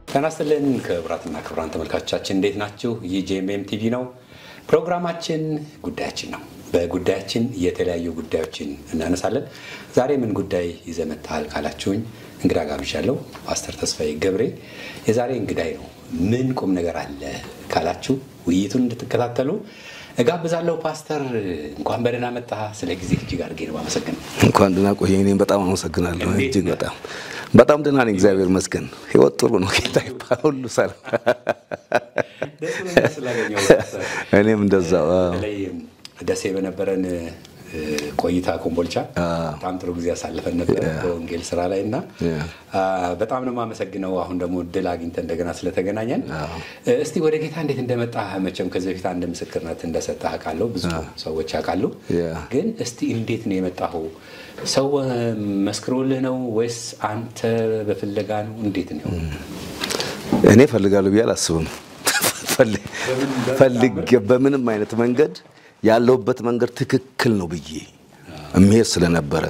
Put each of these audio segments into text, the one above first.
ተናስተልን ከብራትና ከብራን ተመልካቾቻችን እንዴት ናችሁ? የጄኤምኤም ቲቪ ነው። ፕሮግራማችን ጉዳያችን ነው። በጉዳያችን የተለያዩ ጉዳዮችን እናነሳለን። ዛሬ ምን ጉዳይ ይዘመታል ካላችሁኝ እንግዳ ጋብዣለሁ። ፓስተር ተስፋዬ ገብሬ የዛሬ እንግዳይ ነው። ምን ቁም ነገር አለ ካላችሁ ውይይቱን እንድትከታተሉ እጋብዛለሁ። ፓስተር እንኳን በደህና መጣ። ስለ ጊዜ እጅግ አድርጌ ነው የማመሰግነው። እንኳን ደህና ቆየኝ። እኔም በጣም አመሰግናለሁ። እጅግ በጣም ደህና ነኝ፣ እግዚአብሔር ይመስገን። ህይወት ጥሩ ነው። ጌታ ይባርክ። ሁሉ ሰላም። እኔም እንደዛው ደሴ በነበረን ቆይታ ኮምቦልቻ በጣም ጥሩ ጊዜ አሳልፈን ነበር በወንጌል ስራ ላይና በጣም ነው የማመሰግነው። አሁን ደግሞ እድል አግኝተን እንደገና ስለተገናኘን እስቲ ወደ ጌታ እንዴት እንደመጣ መቼም ከዚህ በፊት አንድ ምስክርነት እንደሰጠህ አውቃለሁ፣ ብዙ ሰዎች ያውቃሉ። ግን እስቲ እንዴት ነው የመጣው? ሰው መስክሮልህ ነው ወይስ አንተ በፍለጋ ነው? እንዴት ነው? እኔ ፈልጋለሁ ብዬ አላስብም። ፈልግ በምንም አይነት መንገድ ያለውበት መንገድ ትክክል ነው ብዬ እምሄድ ስለነበረ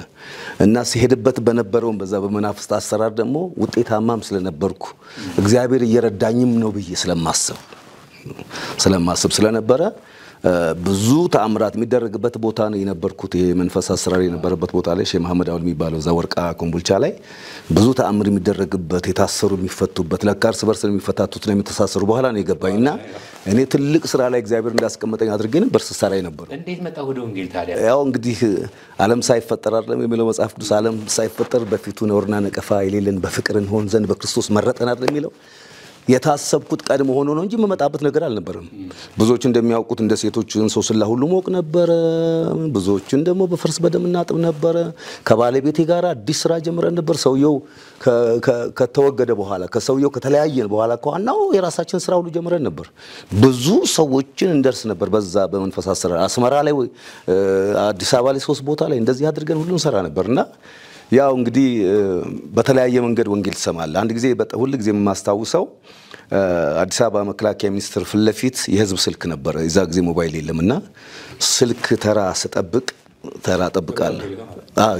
እና ሲሄድበት በነበረው በዛ በመናፍስት አሰራር ደግሞ ውጤታማም ስለነበርኩ እግዚአብሔር እየረዳኝም ነው ብዬ ስለማስብ ስለነበረ ብዙ ተአምራት የሚደረግበት ቦታ ነው የነበርኩት። ይሄ መንፈስ አሰራር የነበረበት ቦታ ላይ ሼህ መሐመድ አውል የሚባለው እዛ ወርቃ ኮምቦልቻ ላይ ብዙ ተአምር የሚደረግበት፣ የታሰሩ የሚፈቱበት፣ ለካርስ በርስ የሚፈታቱት ነው የሚተሳሰሩ በኋላ ነው የገባኝና እኔ ትልቅ ስራ ላይ እግዚአብሔር እንዳስቀመጠኝ አድርጌ ነበር ስሰራ ነበር። እንዴት መጣ ወደ ወንጌል ታዲያ? ያው እንግዲህ ዓለም ሳይፈጠር አይደለም የሚለው መጽሐፍ ቅዱስ፣ ዓለም ሳይፈጠር በፊቱ ነውርና ነቀፋ የሌለን በፍቅር እንሆን ዘንድ በክርስቶስ መረጠን አይደለም የሚለው። የታሰብኩት ቀድሞ ሆኖ ነው እንጂ መመጣበት ነገር አልነበረም። ብዙዎች እንደሚያውቁት እንደ ሴቶችን ሰው ስላ ሁሉ ሞቅ ነበር። ብዙዎችን ደግሞ በፍርስ በደም እናጥብ ነበር። ከባለቤቴ ጋር አዲስ ስራ ጀምረን ነበር። ሰውየው ከተወገደ በኋላ ከሰውየው ከተለያየን በኋላ ከዋናው የራሳችን ስራ ሁሉ ጀምረን ነበር። ብዙ ሰዎችን እንደርስ ነበር። በዛ በመንፈስ አሰራር አስመራ ላይ አዲስ አበባ ላይ 3 ቦታ ላይ እንደዚህ አድርገን ሁሉ እንሰራ ነበርና ያው እንግዲህ በተለያየ መንገድ ወንጌል ተሰማለ። አንድ ጊዜ ሁሉ ጊዜ የማስተዋውሰው አዲስ አበባ መከላከያ ሚኒስትር ፊት ለፊት የህዝብ ስልክ ነበር። እዛ ጊዜ ሞባይል የለምና ስልክ ተራ ጠብቃለሁ።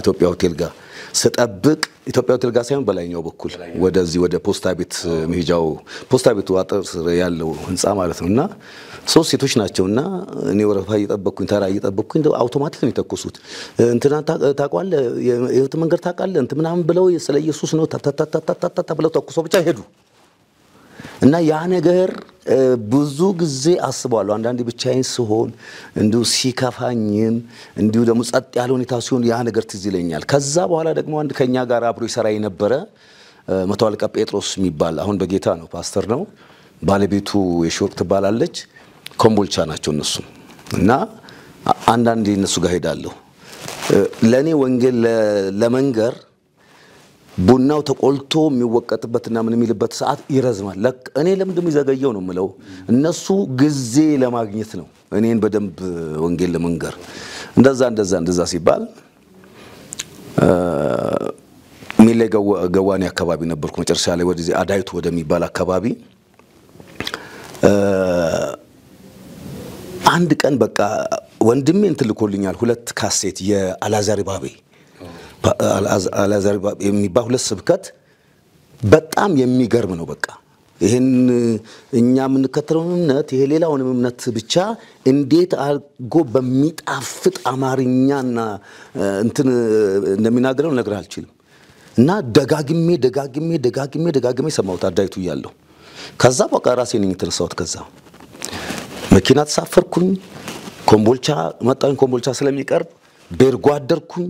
ኢትዮጵያ ሆቴል ጋር ስጠብቅ፣ ኢትዮጵያ ሆቴል ጋር ሳይሆን በላይኛው በኩል ወደዚህ ወደ ፖስታ ቤት መሄጃው ፖስታ ቤቱ አጥር ያለው ህንጻ ማለት ነውና 3 ሴቶች ናቸውና እኔ ወረፋ እየጠበቅኩኝ ተራ እየጠበቅኩኝ አውቶማቲክ ነው የተኮሱት። እንትና ታቋለ የህይወት መንገድ ታቃለ እንት ምናምን ብለው ስለ ኢየሱስ ነው ታታታታታ ብለው ተኩሰው ብቻ ሄዱ። እና ያ ነገር ብዙ ጊዜ አስባለሁ። አንዳንዴ ብቻዬን ስሆን እንዲሁ ሲከፋኝም እንዲሁ ደግሞ ጸጥ ያለ ሁኔታ ሲሆን ያ ነገር ትዝ ይለኛል። ከዛ በኋላ ደግሞ አንድ ከኛ ጋር አብሮ ይሰራ የነበረ መቶ አለቃ ጴጥሮስ የሚባል አሁን በጌታ ነው፣ ፓስተር ነው። ባለቤቱ የሾርክ ትባላለች። ኮምቦልቻ ናቸው እነሱ። እና አንዳንዴ እነሱ ጋር ሄዳለሁ። ለኔ ወንጌል ለመንገር ቡናው ተቆልቶ የሚወቀጥበትና ምን የሚልበት ሰዓት ይረዝማል። እኔ ለምንድነው ይዘገየው ነው የምለው። እነሱ ጊዜ ለማግኘት ነው እኔን በደንብ ወንጌል ለመንገር። እንደዛ ሲባል ሚሌ ገዋኔ አካባቢ ነበርኩ። መጨረሻ ላይ ወደዚህ አዳይቱ ወደሚባል አካባቢ አንድ ቀን በቃ ወንድሜ እንትን ልኮልኛል 2 ካሴት የአላዛር ባቤ የሚባል 2 ስብከት በጣም የሚገርም ነው። በቃ ይሄን እኛ የምንከተለው እምነት ይሄ ሌላውን እምነት ብቻ እንዴት አርጎ በሚጣፍጥ አማርኛና እንትን እንደሚናገረው ነገር አልችልም። እና ደጋግሜ ሰማሁት አዳይቱ ያለው። ከዛ በቃ ራሴ ነኝ ተነሳሁት። ከዛ መኪና ተሳፈርኩኝ። ኮምቦልቻ መጣኝ። ኮምቦልቻ ስለሚቀርብ ቤርጎ አደርኩኝ።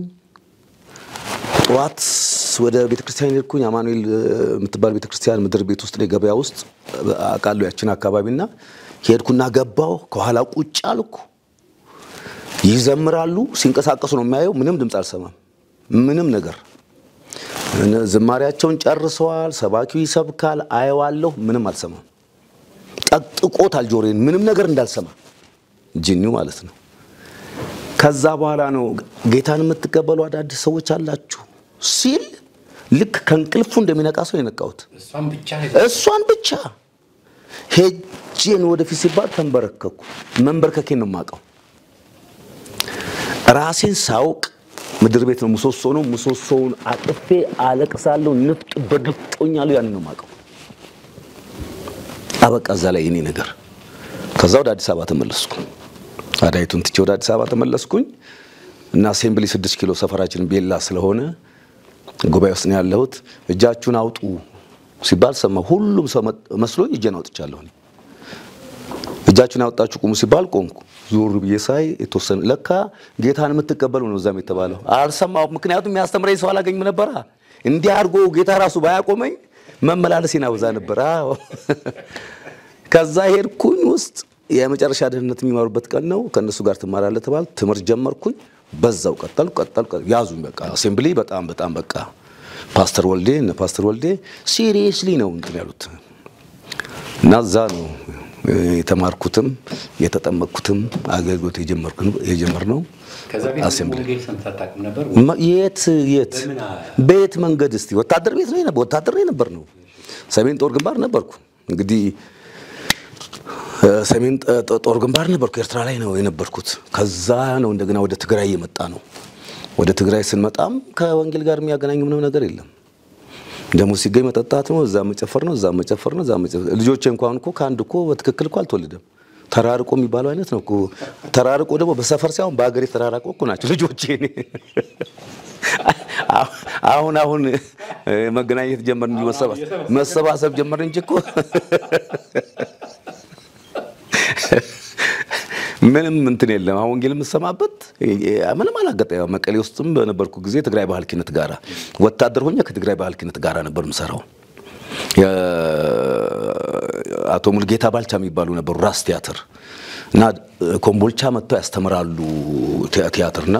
ጠዋት ወደ ቤተክርስቲያን ሄድኩኝ። አማኑኤል የምትባል ቤተክርስቲያን ምድር ቤት ውስጥ ገበያ ውስጥ አቃሉ ያችን አካባቢና ሄድኩና ገባው። ከኋላ ቁጭ አልኩ። ይዘምራሉ፣ ሲንቀሳቀሱ ነው የሚያየው። ምንም ድምጽ አልሰማም። ምንም ነገር ዝማሪያቸውን ጨርሰዋል። ሰባኪው ይሰብካል፣ አየዋለሁ፣ ምንም አልሰማም። ጠጥቆታል ጆሮዬን፣ ምንም ነገር እንዳልሰማ ጂኒው ማለት ነው። ከዛ በኋላ ነው ጌታን የምትቀበሉ አዳዲስ ሰዎች አላችሁ ሲል ልክ ከንቅልፉ እንደሚነቃ ሰው የነቃሁት። እሷን ብቻ ሄጄን ወደፊት ሲባል ተንበረከኩ። መንበርከኬን ነው የማውቀው። ራሴን ሳውቅ ምድር ቤት ነው ምሰሶ ነው ምሰሶውን አጥፌ አለቅሳለሁ ንፍጥ በድፍጦኛለሁ ያን ነው ማቀው አበቃ እዛ ላይ የኔ ነገር። ከዛ ወደ አዲስ አበባ ተመለስኩ። አዳይቱን ትቼ ወደ አዲስ አበባ ተመለስኩኝ እና አሴምብሊ 6 ኪሎ ሰፈራችን ቤላ ስለሆነ ጉባኤ ውስጥ ነው ያለሁት። እጃችሁን አውጡ ሲባል ሰማሁ። ሁሉም ሰው መስሎኝ እጄን አውጥቻለሁ። እጃችሁን አውጣችሁ ቁሙ ሲባል ቆምኩ። ዞር ብዬ ሳይ የተወሰነ ለካ ጌታን የምትቀበሉ ነው እዛም የተባለው። አልሰማሁም፣ ምክንያቱም ያስተምረኝ ሰው አላገኝም ነበር። እንዲህ አድርጎ ጌታ ራሱ ባያቆመኝ መመላለሴን አብዛ ነበር። ከዛ ሄድኩኝ ውስጥ የመጨረሻ ደህንነት የሚማሩበት ቀን ነው። ከነሱ ጋር ትማራለህ ተባል። ትምህርት ጀመርኩኝ። በዛው ቀጠልኩ። ያዙኝ በቃ አሴምብሊ በጣም በቃ ፓስተር ወልዴ ሲሪየስሊ ነው እንትን ያሉት እና እዛ ነው የተማርኩትም የተጠመቅኩትም አገልግሎት የጀመርነው። አሴምብሊ የት ቤት መንገድ እስቲ ወታደር ቤት ነው ወታደር ነበር ነው። ሰሜን ጦር ግንባር ነበርኩ። እንግዲህ ሰሜን ጦር ግንባር ነበርኩ። ኤርትራ ላይ ነው የነበርኩት። ከዛ ነው እንደገና ወደ ትግራይ የመጣ ነው። ወደ ትግራይ ስንመጣም ከወንጌል ጋር የሚያገናኝ ምንም ነገር የለም። ደሞ ሲገኝ መጠጣት ነው፣ እዛ መጨፈር ነው። ልጆቼ እንኳን እኮ ካንድ እኮ በትክክል እኮ አልተወለደም። ተራርቆ የሚባለው አይነት ነው እኮ። ተራርቆ ደግሞ በሰፈር ሳይሆን በአገሬ ተራራቆ እኮ ናቸው ልጆቼ። አሁን መገናኘት ጀመርን እንጂ መሰባሰብ ጀመርን እንጂ እኮ ምንም እንትን የለም። አሁን ወንጌል የምሰማበት ምንም አላጋጠመኝ። መቀሌ ውስጥም በነበርኩ ጊዜ ትግራይ ባህል ኪነት ጋራ ወታደር ሆኜ ከትግራይ ባህል ኪነት ጋራ ነበር የምሰራው። አቶ ሙልጌታ ባልቻ የሚባሉ ነበሩ ራስ ቲያትር እና ኮምቦልቻ መጥተው ያስተምራሉ ቲያትርና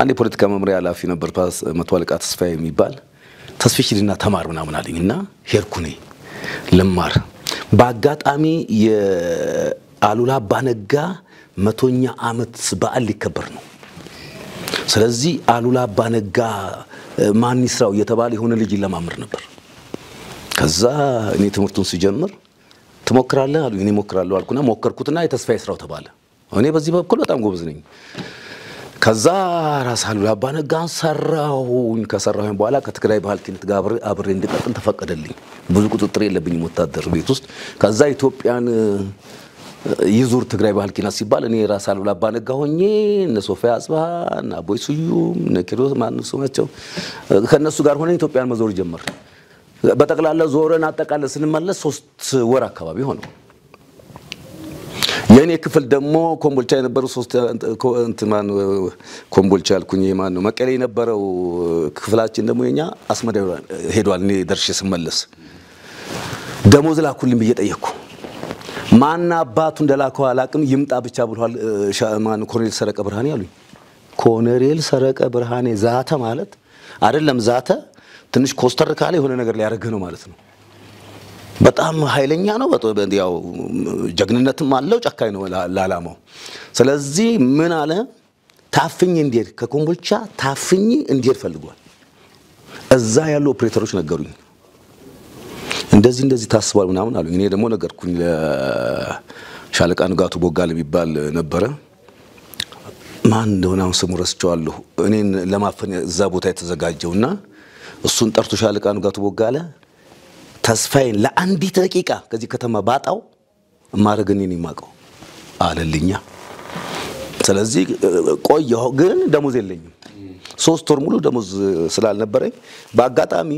አንድ የፖለቲካ መምሪያ ኃላፊ ነበር መቶ አለቃ ተስፋዬ የሚባል ተስፍሽ ሂድና ተማር ምናምን አለኝና ሄድኩ ነኝ ልማር። በአጋጣሚ የአሉላ አባነጋ 100ኛ ዓመት በዓል ሊከበር ነው። ስለዚህ አሉላ አባነጋ ማን ይስራው የተባለ የሆነ ልጅ ለማምር ነበር። ከዛ እኔ ትምህርቱን ሲጀምር ትሞክራለህ አሉ። እኔ ሞክራለሁ አልኩና ሞከርኩትና የተስፋዬ ስራው ተባለ። እኔ በዚህ በኩል በጣም ጎበዝ ነኝ። ከዛ ራስ አሉላ አባነጋን ሰራሁኝ። ከሰራሁኝ በኋላ ከትግራይ ባህል ኪነት ጋር አብሬ እንድቀጥል ተፈቀደልኝ። ብዙ ቁጥጥር የለብኝም ወታደር ቤት ውስጥ። ከዛ ኢትዮጵያን ይዙር ትግራይ ባህል ኪነት ሲባል እኔ ራስ አሉላ አባነጋ ሆኜ እነ ሶፊያ አጽባህ እና አቦይ ስዩም እነ ኪሮስ ማንሱ ናቸው ከነሱ ጋር ሆነ ኢትዮጵያን መዞር ጀመር። በጠቅላላ ዞረን አጠቃላይ ስንመለስ 3 ወር አካባቢ ሆነ። የኔ ክፍል ደግሞ ኮምቦልቻ የነበረው 3 እንትማን ኮምቦልቻ ያልኩኝ የማን ነው መቀሌ የነበረው ክፍላችን ደግሞ የኛ አስመዳው ሄዷል። እኔ ደርሼ ስመለስ ደሞዝ ላኩልኝ ብዬ ጠየቅኩ። ማን አባቱ እንደላከው አላቅም ይምጣ ብቻ ብሏል። ማን ኮሎኔል ሰረቀ ብርሃኔ አሉኝ። ኮሎኔል ሰረቀ ብርሃኔ ዛተ ማለት አይደለም። ዛተ ትንሽ ኮስተር ካለ የሆነ ነገር ሊያረግ ነው ማለት ነው። በጣም ኃይለኛ ነው። ያው ጀግንነትም አለው፣ ጨካኝ ነው ላላማው። ስለዚህ ምን አለ ታፍኝ እንዲር ከኮምቦልቻ ታፍኝ እንዲር ፈልጓል። እዛ ያሉ ኦፕሬተሮች ነገሩኝ። እንደዚህ ታስባል ምናምን አሉኝ። እኔ ደግሞ ነገርኩኝ ለሻለቃ ንጋቱ ቦጋለ የሚባል ነበረ። ማን እንደሆነ አሁን ስሙ ረስቼዋለሁ። እኔን ለማፈን እዛ ቦታ የተዘጋጀውና እሱን ጠርቶ ሻለቃ ንጋቱ ቦጋለ ተስፋዬን ለአንዲት ደቂቃ ከዚህ ከተማ ባጣው ማረግን እኔ ማቀው አለልኛ። ስለዚህ ቆየሁ፣ ግን ደሞዝ የለኝም። 3 ወር ሙሉ ደሞዝ ስላልነበረኝ በአጋጣሚ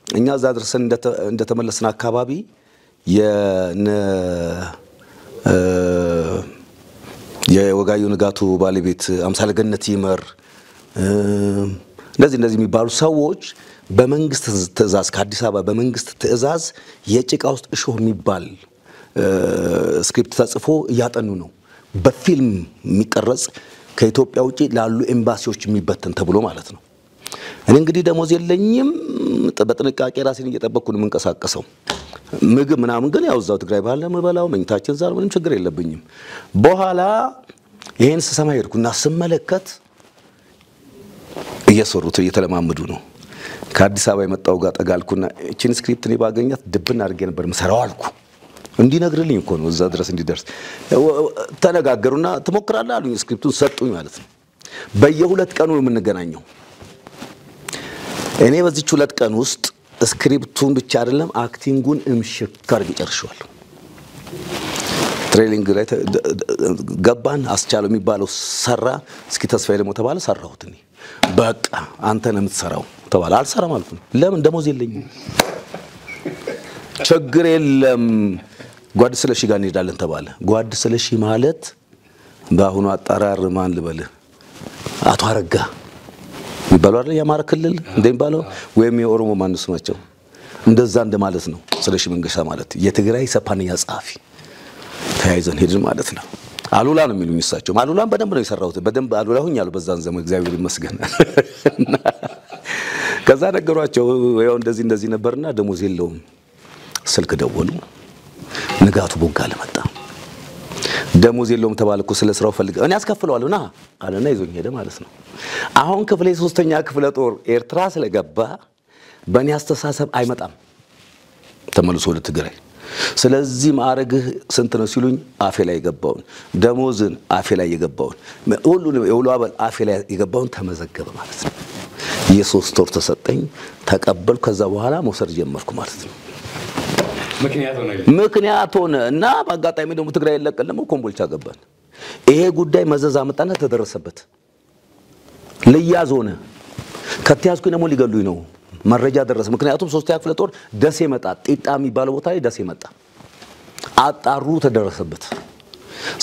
እኛ እዛ ድረስን እንደተመለስን አካባቢ የወጋዩ ንጋቱ ባለቤት አምሳለ ገነት ይመር እንደዚህ የሚባሉ ሰዎች በመንግስት ትዕዛዝ ከአዲስ አበባ በመንግስት ትዕዛዝ የጭቃ ውስጥ እሾህ የሚባል ስክሪፕት ተጽፎ እያጠኑ ነው። በፊልም የሚቀረጽ ከኢትዮጵያ ውጪ ላሉ ኤምባሲዎች የሚበተን ተብሎ ማለት ነው። እኔ እንግዲህ ደሞዝ የለኝም። በጥንቃቄ ራሴን እየጠበቅኩ ነው የምንቀሳቀሰው። ምግብ ምናምን ግን ያው እዛው ትግራይ ባህል ለምበላው መኝታችን ዛር ምንም ችግር የለብኝም። በኋላ ይሄን ስሰማ ሄድኩና ስመለከት እየሰሩት እየተለማመዱ ነው። ከአዲስ አበባ የመጣው ጋር ጠጋልኩና እቺን ስክሪፕት እኔ ባገኛት ድብና አድርጌ ነበር መሰራው አልኩ። እንዲነግርልኝ እኮ ነው እዛ ድረስ እንዲደርስ ተነጋገሩና ትሞክራለህ አሉኝ። ስክሪፕቱን ሰጡኝ ማለት ነው። በየ2 ቀኑ የምንገናኘው እኔ በዚህ 2 ቀን ውስጥ ስክሪፕቱን ብቻ አይደለም አክቲንጉን እምሽክ አድርጌ ጨርሻለሁ። ትሬኒንግ ላይ ገባን። አስቻለው የሚባለው ሰራ። እስኪ ተስፋዬ ደግሞ ተባለ። ሰራሁት እኔ በቃ አንተ ነው የምትሰራው ተባለ። አልሰራም አልኩኝ። ለምን ደሞዝ የለኝም። ችግር የለም ጓድ ስለሺ ጋር እንሄዳለን ተባለ። ጓድ ስለሺ ማለት በአሁኑ አጠራር ማን ልበል አቶ አረጋ ይባላል አይደል? የአማራ ክልል እንደሚባለው ወይም የኦሮሞ ማንስ ናቸው እንደዛ እንደማለት ነው። ስለሺ መንገሻ ማለት የትግራይ ሰፓንያ ጸሐፊ ተያይዘን ሄድን ማለት ነው። አሉላ ነው የሚሉኝ እሳቸው። አሉላን በደንብ ነው የሰራሁት። በደንብ አሉላ ሆኛለሁ በዛን ዘመን እግዚአብሔር ይመስገን። ከዛ ነገሯቸው ያው እንደዚህ ነበርና ደሞዝ የለውም። ስልክ ደወሉ። ንጋቱ ቦጋለ መጣ። ደሞዝ የለውም ተባልኩ። ስለ ስራው ፈልገ እኔ አስከፍለዋለሁ ና አለና ይዞኝ ሄደ ማለት ነው። አሁን ክፍሌ 3ኛ ክፍለ ጦር ኤርትራ ስለገባ በእኔ አስተሳሰብ አይመጣም ተመልሶ ወደ ትግራይ። ስለዚህ ማዕረግህ ስንት ነው ሲሉኝ አፌ ላይ የገባውን ደሞዝን አፌ ላይ የገባውን ሁሉንም የውሎ አበል አፌ ላይ የገባውን ተመዘገበ ማለት ነው። የ3 ወር ተሰጠኝ ተቀበልኩ። ከዛ በኋላ መውሰድ ጀመርኩ ማለት ነው። ምክንያት ሆነ እና በአጋጣሚ ደግሞ ትግራይ ይለቀል ደግሞ ኮምቦልቻ ገባን። ይሄ ጉዳይ መዘዝ አመጣና ተደረሰበት። ለያዝ ሆነ። ከተያዝኩኝ ደግሞ ሊገሉኝ ነው። መረጃ ደረሰ። ምክንያቱም 3ኛ ክፍለ ጦር ደሴ መጣ። ጢጣ የሚባለው ቦታ ላይ ደሴ መጣ። አጣሩ ተደረሰበት።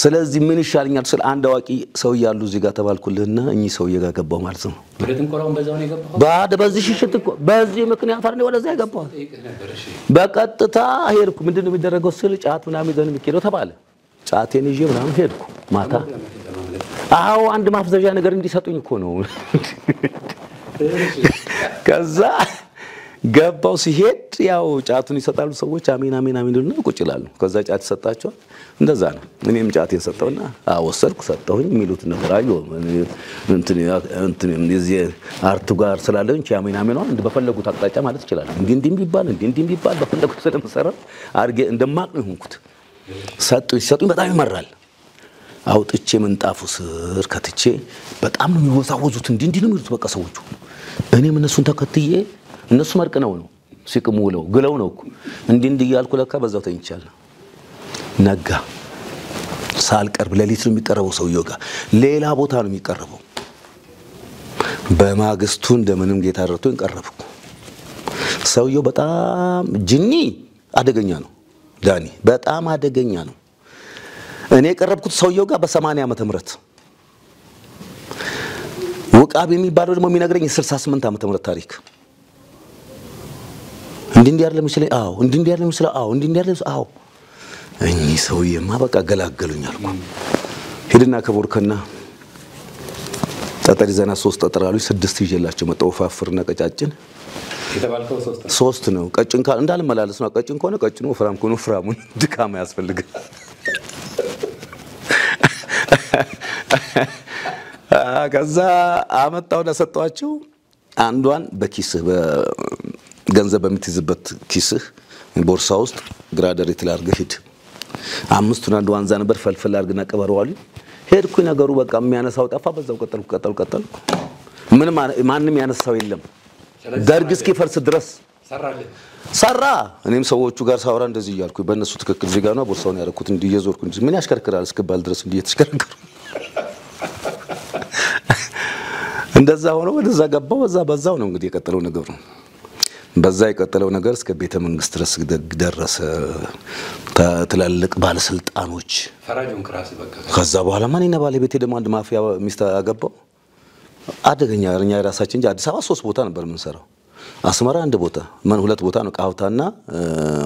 ስለዚህ ምን ይሻልኛል ስለ አንድ አዋቂ ሰው ያሉ እዚህ ጋር ተባልኩልህና እኚህ ሰው የጋገባው ማለት ነው። ወደትም ቆራውን በዛው ነው የገባው። ባደ በዚህ ሽሽት እኮ በዚህ ምክንያት አይደል ወደዛ የገባው። በቀጥታ ሄድኩ። ምንድነው የሚደረገው ስል ጫት ምናምን ይዘን የሚኬደው ተባለ። ጫቴን ይዤ ምናምን ሄድኩ ማታ። አዎ አንድ ማፍዘዣ ነገር እንዲሰጡኝ እኮ ነው። ከዛ ገባው ሲሄድ ያው ጫቱን ይሰጣሉ ሰዎች አሜን አሜን አሜን ነው ቁጭ ይላሉ። ከዛ ጫት ይሰጣቸዋል። እንደዛ ነው። እኔም ጫቴን ሰጠውና ወሰድኩ ሰጠሁኝ የሚሉት ነገር አዩ እንትን የዚህ አርቱ ጋር ስላለኝ አሜን አሜን ነው በፈለጉት አቅጣጫ ማለት ይችላል። እንዲህ ቢባል በፈለጉት ስለመሰራ አርጌ እንደማቅ ነው ሆንኩት። ሰጡኝ በጣም ይመራል። አውጥቼ ምንጣፉ ስር ከትቼ በጣም ነው የሚወዛወዙት። እንዲህ ነው የሚሉት በቃ ሰዎቹ። እኔም እነሱን ተከትዬ እነሱ መርቀነው ነው ሲቅሙ ውለው ግለው ነው እኮ እንዲህ ያልኩ ለካ በዛው ተኝቻለሁ። ነጋ ሳልቀርብ ለሊት ነው የሚቀርበው ሰውየው ጋር ሌላ ቦታ ነው የሚቀርበው። በማግስቱ እንደምንም ጌታ ረድቶኝ ቀረብኩ። ሰውየው በጣም ጅኒ አደገኛ ነው። ዳኒ በጣም አደገኛ ነው። እኔ ቀረብኩት ሰውየው ጋር በ80 ዓመተ ምህረት ወቃቢ የሚባለው ደግሞ የሚነግረኝ 68 ዓመተ ምህረት ታሪክ እንዲህ ያለ ምስለ እንዲህ ያለ ምስለ እንዲህ ያለ እኚህ ሰውዬማ በቃ ገላገሉኝ አልኩ። ሄድና ከቦርከና ጠጠር ይዘና 3 ጠጠር አሉኝ 6 ይዤላቸው መጣሁ። ፋፍርና ቀጫጭን የተባልከው 3 ነው። ቀጭን ካል እንዳልመላለስ ነው። ቀጭን ከሆነ ቀጭኑ ፍራም ከሆነ ፍራሙን ድካማ ያስፈልጋል። ከዛ አመጣው ለሰጣቸው አንዷን በኪስህ በገንዘብ በሚትዝበት ኪስህ ቦርሳ ውስጥ ግራደሪት ላርገህ ሂድ። 5ቱን አንድ ዋንዛ ነበር ፈልፈል አርግና ቀበረዋል። ሄድኩ ነገሩ በቃ የሚያነሳው ጠፋ። በዛው ቀጠልኩ። ማንም ያነሳው የለም። ደርግ እስኪፈርስ ድረስ ሰራ። እኔም ሰዎቹ ጋር ሳወራ እንደዚህ ይያልኩ በእነሱ ትክክል እዚህ ጋር ነው ቦርሳውን ያረኩት እንዲህ እየዞርኩ እንጂ ምን ያሽከረክራል እስከባል ድረስ እንዲህ እየተሽከረከሩ እንደዛ ሆኖ ወደዛ ገባው። በዛው ነው እንግዲህ የቀጠለው ነገር ነው። በዛ የቀጠለው ነገር እስከ ቤተ መንግስት ድረስ ደረሰ። ትላልቅ ባለስልጣኖች ፈራጁን ክራስ በቃ ከዛ በኋላ ማን እና ባለቤቴ ደግሞ አንድ ማፊያ ሚስት አገባው። አደገኛ እኛ ራሳችን እንጂ አዲስ አበባ 3 ቦታ ነበር የምንሰራው። አስመራ 1 ቦታ 2 ቦታ ነው ቃውታና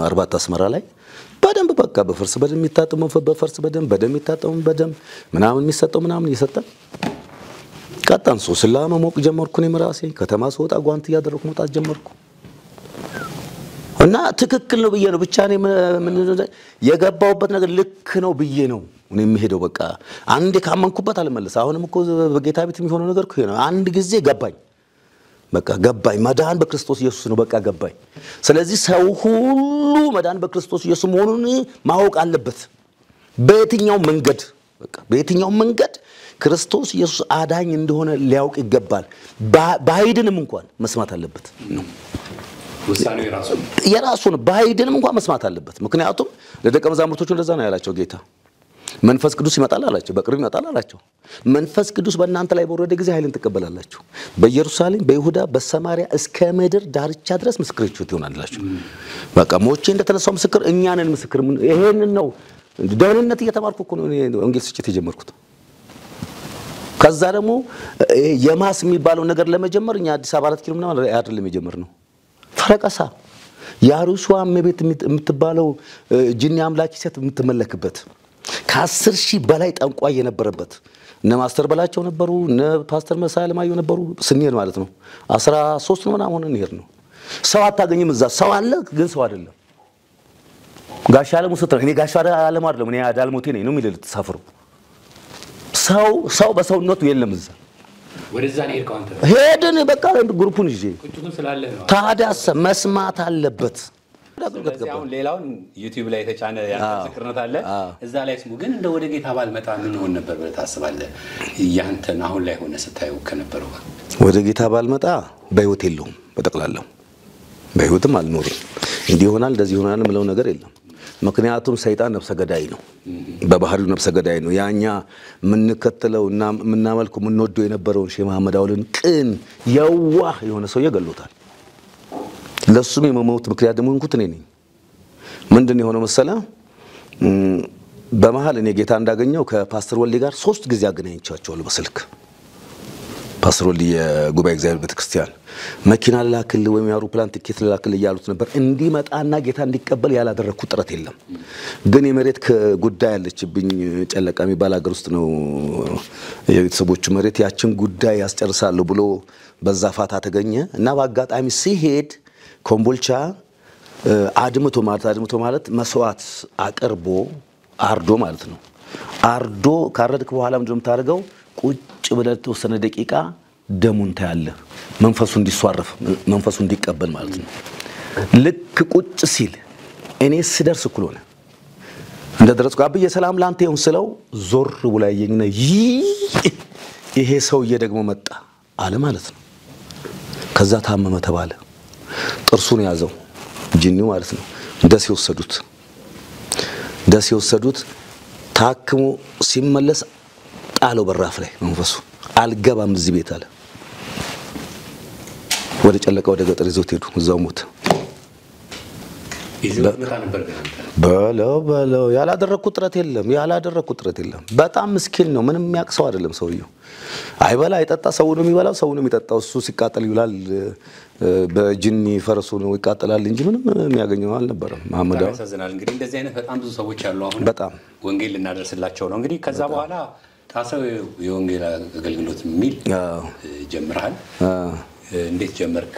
40 አስመራ ላይ በደንብ በቃ በፈርስ በደም የሚታጠመው በፈርስ በደም የሚታጠመው በደም ምናምን የሚሰጠው ምናምን እየሰጠን ቀጣን። ሶስላማ ሞቅ ጀመርኩ። እኔም ራሴ ከተማ ስወጣ ጓንት ያደረኩ መውጣት ጀመርኩ። እና ትክክል ነው ብዬ ነው ብቻ እኔ ምን የገባውበት ነገር ልክ ነው ብዬ ነው እኔ የምሄደው። በቃ አንዴ ካመንኩበት አልመለስ። አሁንም እኮ በጌታ ቤት የሚሆነው ነገር እኮ ነው። አንድ ጊዜ ገባኝ። በቃ ገባኝ። መዳን በክርስቶስ ኢየሱስ ነው። በቃ ገባኝ። ስለዚህ ሰው ሁሉ መዳን በክርስቶስ ኢየሱስ መሆኑን ማወቅ አለበት። በየትኛው መንገድ ክርስቶስ ኢየሱስ አዳኝ እንደሆነ ሊያውቅ ይገባል። ባይድንም እንኳን መስማት አለበት ነው የራሱን ባይድንም እንኳን መስማት አለበት። ምክንያቱም ለደቀ መዛሙርቶቹ እንደዛ ነው ያላቸው ጌታ። መንፈስ ቅዱስ ይመጣል አላቸው። በቅርብ ይመጣል አላቸው። መንፈስ ቅዱስ በእናንተ ላይ በወረደ ጊዜ ኃይልን ትቀበላላችሁ። በኢየሩሳሌም፣ በይሁዳ፣ በሰማሪያ እስከ ምድር ዳርቻ ድረስ ምስክሮች ትሆናላችሁ። በቃ ሞቼ እንደተነሳው ምስክር እኛ ነን ምስክር። ይሄንን ነው ደህንነት እየተማርኩ እኮ ነው ወንጌል ስርጭት የጀመርኩት። ከዛ ደግሞ የማስ የሚባለው ነገር ለመጀመር እኛ አዲስ አበባ 4 ኪሎ ምናምን አይደለም የጀመርነው። ፈረቀሳ ያሩሽዋ እመቤት የምትባለው ጂኒ አምላኪ ሴት የምትመለክበት ከ10,000 በላይ ጠንቋይ የነበረበት እነ ማስተር በላቸው ነበሩ፣ እነ ፓስተር መሳይ አለማየሁ ነበሩ። ስንሄድ ማለት ነው 13 ነው ምናምን ሆነን እንሄድ ነው። ሰው አታገኝም እዛ። ሰው አለ ግን ሰው አይደለም። ጋሻ አለሙ ስትል እኔ ጋሻ አለሙ አይደለም እኔ ዳልሞቴ ነኝ ነው የሚል ተሳፍሩ። ሰው በሰውነቱ የለም እዛ። ወደዛ ነው የሄድከው አንተ? ሄድን በቃ ግሩፑን ይዤ። ቁጭቱን ስላለ ነው። ታዲያስ መስማት አለበት። አሁን ሌላውን ዩቲዩብ ላይ የተጫነ ያንተስክርነት አለ እዛ ላይ ስሙ። ግን እንደ ወደ ጌታ ባልመጣ ምን ሆነ ነበር ብለህ ታስባለህ? ያንተን አሁን ላይ ሆነ ስታየው ከነበረው ወደ ጌታ ባልመጣ በህይወት የለውም። በጠቅላላው በህይወትም አልኖርም። እንዲህ ይሆናል እንደዚህ ይሆናል ምለው ነገር የለም። ምክንያቱም ሰይጣን ነፍሰ ገዳይ ነው። በባህሪው ነፍሰ ገዳይ ነው። ያኛ ምንከተለውና ምናመልከው ምንወደው የነበረውን ሼህ መሐመድ አውልን ቅን የዋህ የሆነ ሰው ይገሉታል። ለሱም የመሞት ምክንያት ደግሞ እንኩት ነኝ። ምንድነው የሆነው መሰለ? በመሃል እኔ ጌታ እንዳገኘው ከፓስተር ወልዲ ጋር 3 ጊዜ አገናኝቻቸዋለሁ በስልክ። ፓስተር ወልዲ የጉባኤ እግዚአብሔር ቤተክርስቲያን መኪና ላክል ወይም የአውሮፕላን ቲኬት ላክል እያሉት ነበር። እንዲመጣና ጌታ እንዲቀበል ያላደረኩት ጥረት የለም። ግን የመሬት ጉዳይ ያለችብኝ ጨለቃ የሚባል ሀገር ውስጥ ነው የቤተሰቦቹ መሬት። ያችን ጉዳይ ያስጨርሳሉ ብሎ በዛ ፋታ ተገኘ እና በአጋጣሚ ሲሄድ ኮምቦልቻ አድምቶ ማለት መስዋዕት አቅርቦ አርዶ ማለት ነው። አርዶ ካረድክ በኋላ ምንድነው የምታደርገው? ቁጭ ብለህ ተወሰነ ደቂቃ ደሙን ታያለህ። መንፈሱ እንዲሷረፍ መንፈሱ እንዲቀበል ማለት ነው። ልክ ቁጭ ሲል እኔ ስደርስ እኩል ሆነ። እንደደረስኩ አብዬ ሰላም ላንተ ይሁን ስለው ዞር ብሎ ያየኝና ይሄ ሰውዬ ደግሞ መጣ አለ ማለት ነው። ከዛ ታመመ ተባለ። ጥርሱን ያዘው ጂኒው ማለት ነው። ደስ ይወሰዱት ታክሞ ሲመለስ ጣለው በራፍ ላይ መንፈሱ። አልገባም እዚህ ቤት አለ። ወደ ጨለቃ ወደ ገጠር ይዞት ሄዱ። እዛው ሞተ። በለው ያላደረኩት ጥረት የለም። በጣም ምስኪን ነው። ምንም የሚያቅሰው አይደለም ሰውየው። አይበላ አይጠጣ። ሰው ነው የሚበላው፣ ሰው ነው የሚጠጣው። እሱ ሲቃጠል ይውላል። በጂኒ ፈረሱ ነው ይቃጠላል እንጂ ምንም የሚያገኘው አልነበረም። መሐመድ ያሳዝናል። እንግዲህ እንደዚህ አይነት በጣም ብዙ ሰዎች አሉ። አሁን በጣም ወንጌል ልናደርስላቸው ነው። እንግዲህ ከዛ በኋላ ጣሰው የወንጌል አገልግሎት የሚል ጀምረሃል። እንዴት ጀመርክ?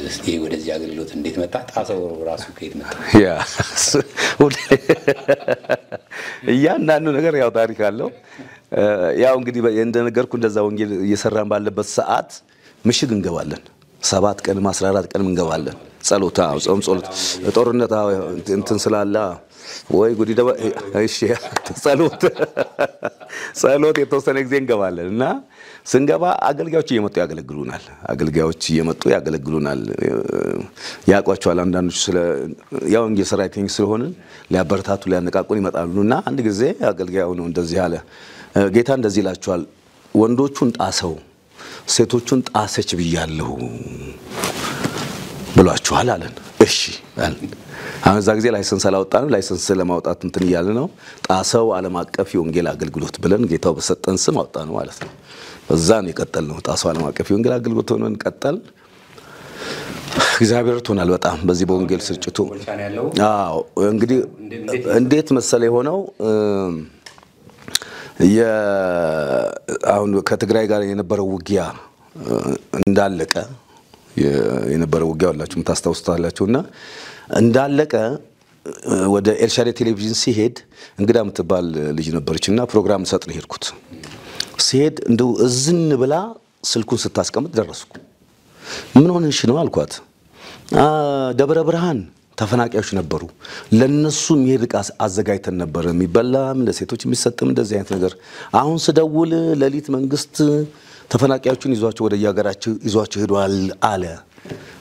እስቲ ወደዚህ አገልግሎት እንዴት መጣ? ጣሰው ራሱ ከየት መጣ? እያንዳንዱ ነገር ያው ታሪክ አለው። ያው እንግዲህ እንደነገርኩ እንደዛ ወንጌል እየሰራን ባለበት ሰዓት ምሽግ እንገባለን። 7 ቀን 14 ቀን እንገባለን። ጸሎታ ጾም ጸሎት ጦርነት እንትን ስላላ ወይ ጉዲ ደባ እሺ ጸሎት የተወሰነ ጊዜ እንገባለን እና ስንገባ አገልጋዮች እየመጡ ያገለግሉናል። ያቋቸዋል። አንዳንዶች ስለ ያው ወንጌል ሰራተኞች ስለሆነ ሊያበረታቱ ሊያነቃቁን ይመጣሉና አንድ ጊዜ አገልጋዩ ነው እንደዚህ አለ። ጌታ እንደዚህ ይላችኋል፣ ወንዶቹን ጣሰው ሴቶቹን ጣሰች ብያለሁ ብሏችኋል አለን። እሺ አለን። አሁን እዛ ጊዜ ላይሰንስ አላወጣንም። ላይሰንስ ለማውጣት እንትን እያለ ነው። ጣሰው ዓለም አቀፍ የወንጌል አገልግሎት ብለን ጌታው በሰጠን ስም አወጣነው ማለት ነው። እዛ ነው የቀጠልነው። ጣሰው ዓለም አቀፍ የወንጌል አገልግሎት ሆነን ቀጠል። እግዚአብሔር ሆናል በጣም በዚህ በወንጌል ስርጭቱ። አዎ እንግዲህ እንዴት መሰለ የሆነው አሁን ከትግራይ ጋር የነበረው ውጊያ እንዳለቀ የነበረው ውጊያ ሁላችሁም ታስታውሱታላችሁና እንዳለቀ ወደ ኤልሻዴ ቴሌቪዥን ሲሄድ እንግዳ የምትባል ልጅ ነበርችና ፕሮግራም ሰጥ ነው ሄድኩት። ሲሄድ እንደው እዝን ብላ ስልኩን ስታስቀምጥ ደረስኩ። ምን ሆነሽ ነው አልኳት። ደብረ ብርሃን ተፈናቃዮች ነበሩ። ለነሱ የሚሄድ አዘጋጅተን ነበር፣ የሚበላም ለሴቶች የሚሰጥም እንደዚህ አይነት ነገር። አሁን ስደውል ለሊት መንግስት ተፈናቃዮችን ይዟቸው ወደ ያገራቸው ይዟቸው ሄዷል አለ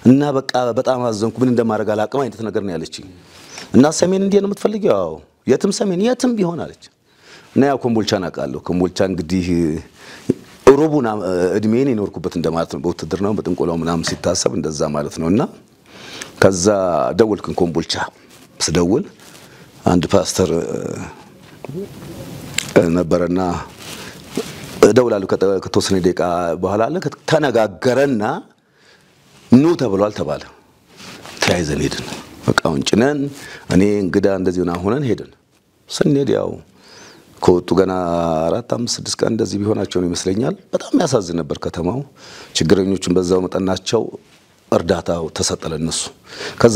እና በቃ በጣም አዘንኩ። ምን እንደማደርግ አላቅም አይነት ነገር ነው ያለችኝ። እና ሰሜን እንዴ ነው የምትፈልጊው? አዎ የትም ሰሜን የትም ቢሆን አለች። እና ያው ኮምቦልቻን አውቃለሁ። ኮምቦልቻ እንግዲህ ሮቡና እድሜን የኖርኩበት እንደማለት ነው። በውትድርናው በጥንቆላው ምናምን ሲታሰብ እንደዛ ማለት ነውና ከዛ ደወልኩኝ ኮምቦልቻ። ስደውል አንድ ፓስተር ነበርና ደውላለሁ ከተወሰነ ደቂቃ በኋላ አለ ተነጋገረና ኑ ተብሏል ተባለ። ተያይዘን ሄድን። በቃውን ጭነን እኔ እንግዳ እንደዚህ ሆነን ሄድን። ስንሄድ ያው ከወጡ ገና 4 5 6 ቀን እንደዚህ ቢሆናቸው ነው ይመስለኛል። በጣም ያሳዝን ነበር ከተማው። ችግረኞቹን በዛው መጠናቸው እርዳታው ተሰጠለ እነሱ። ከዛ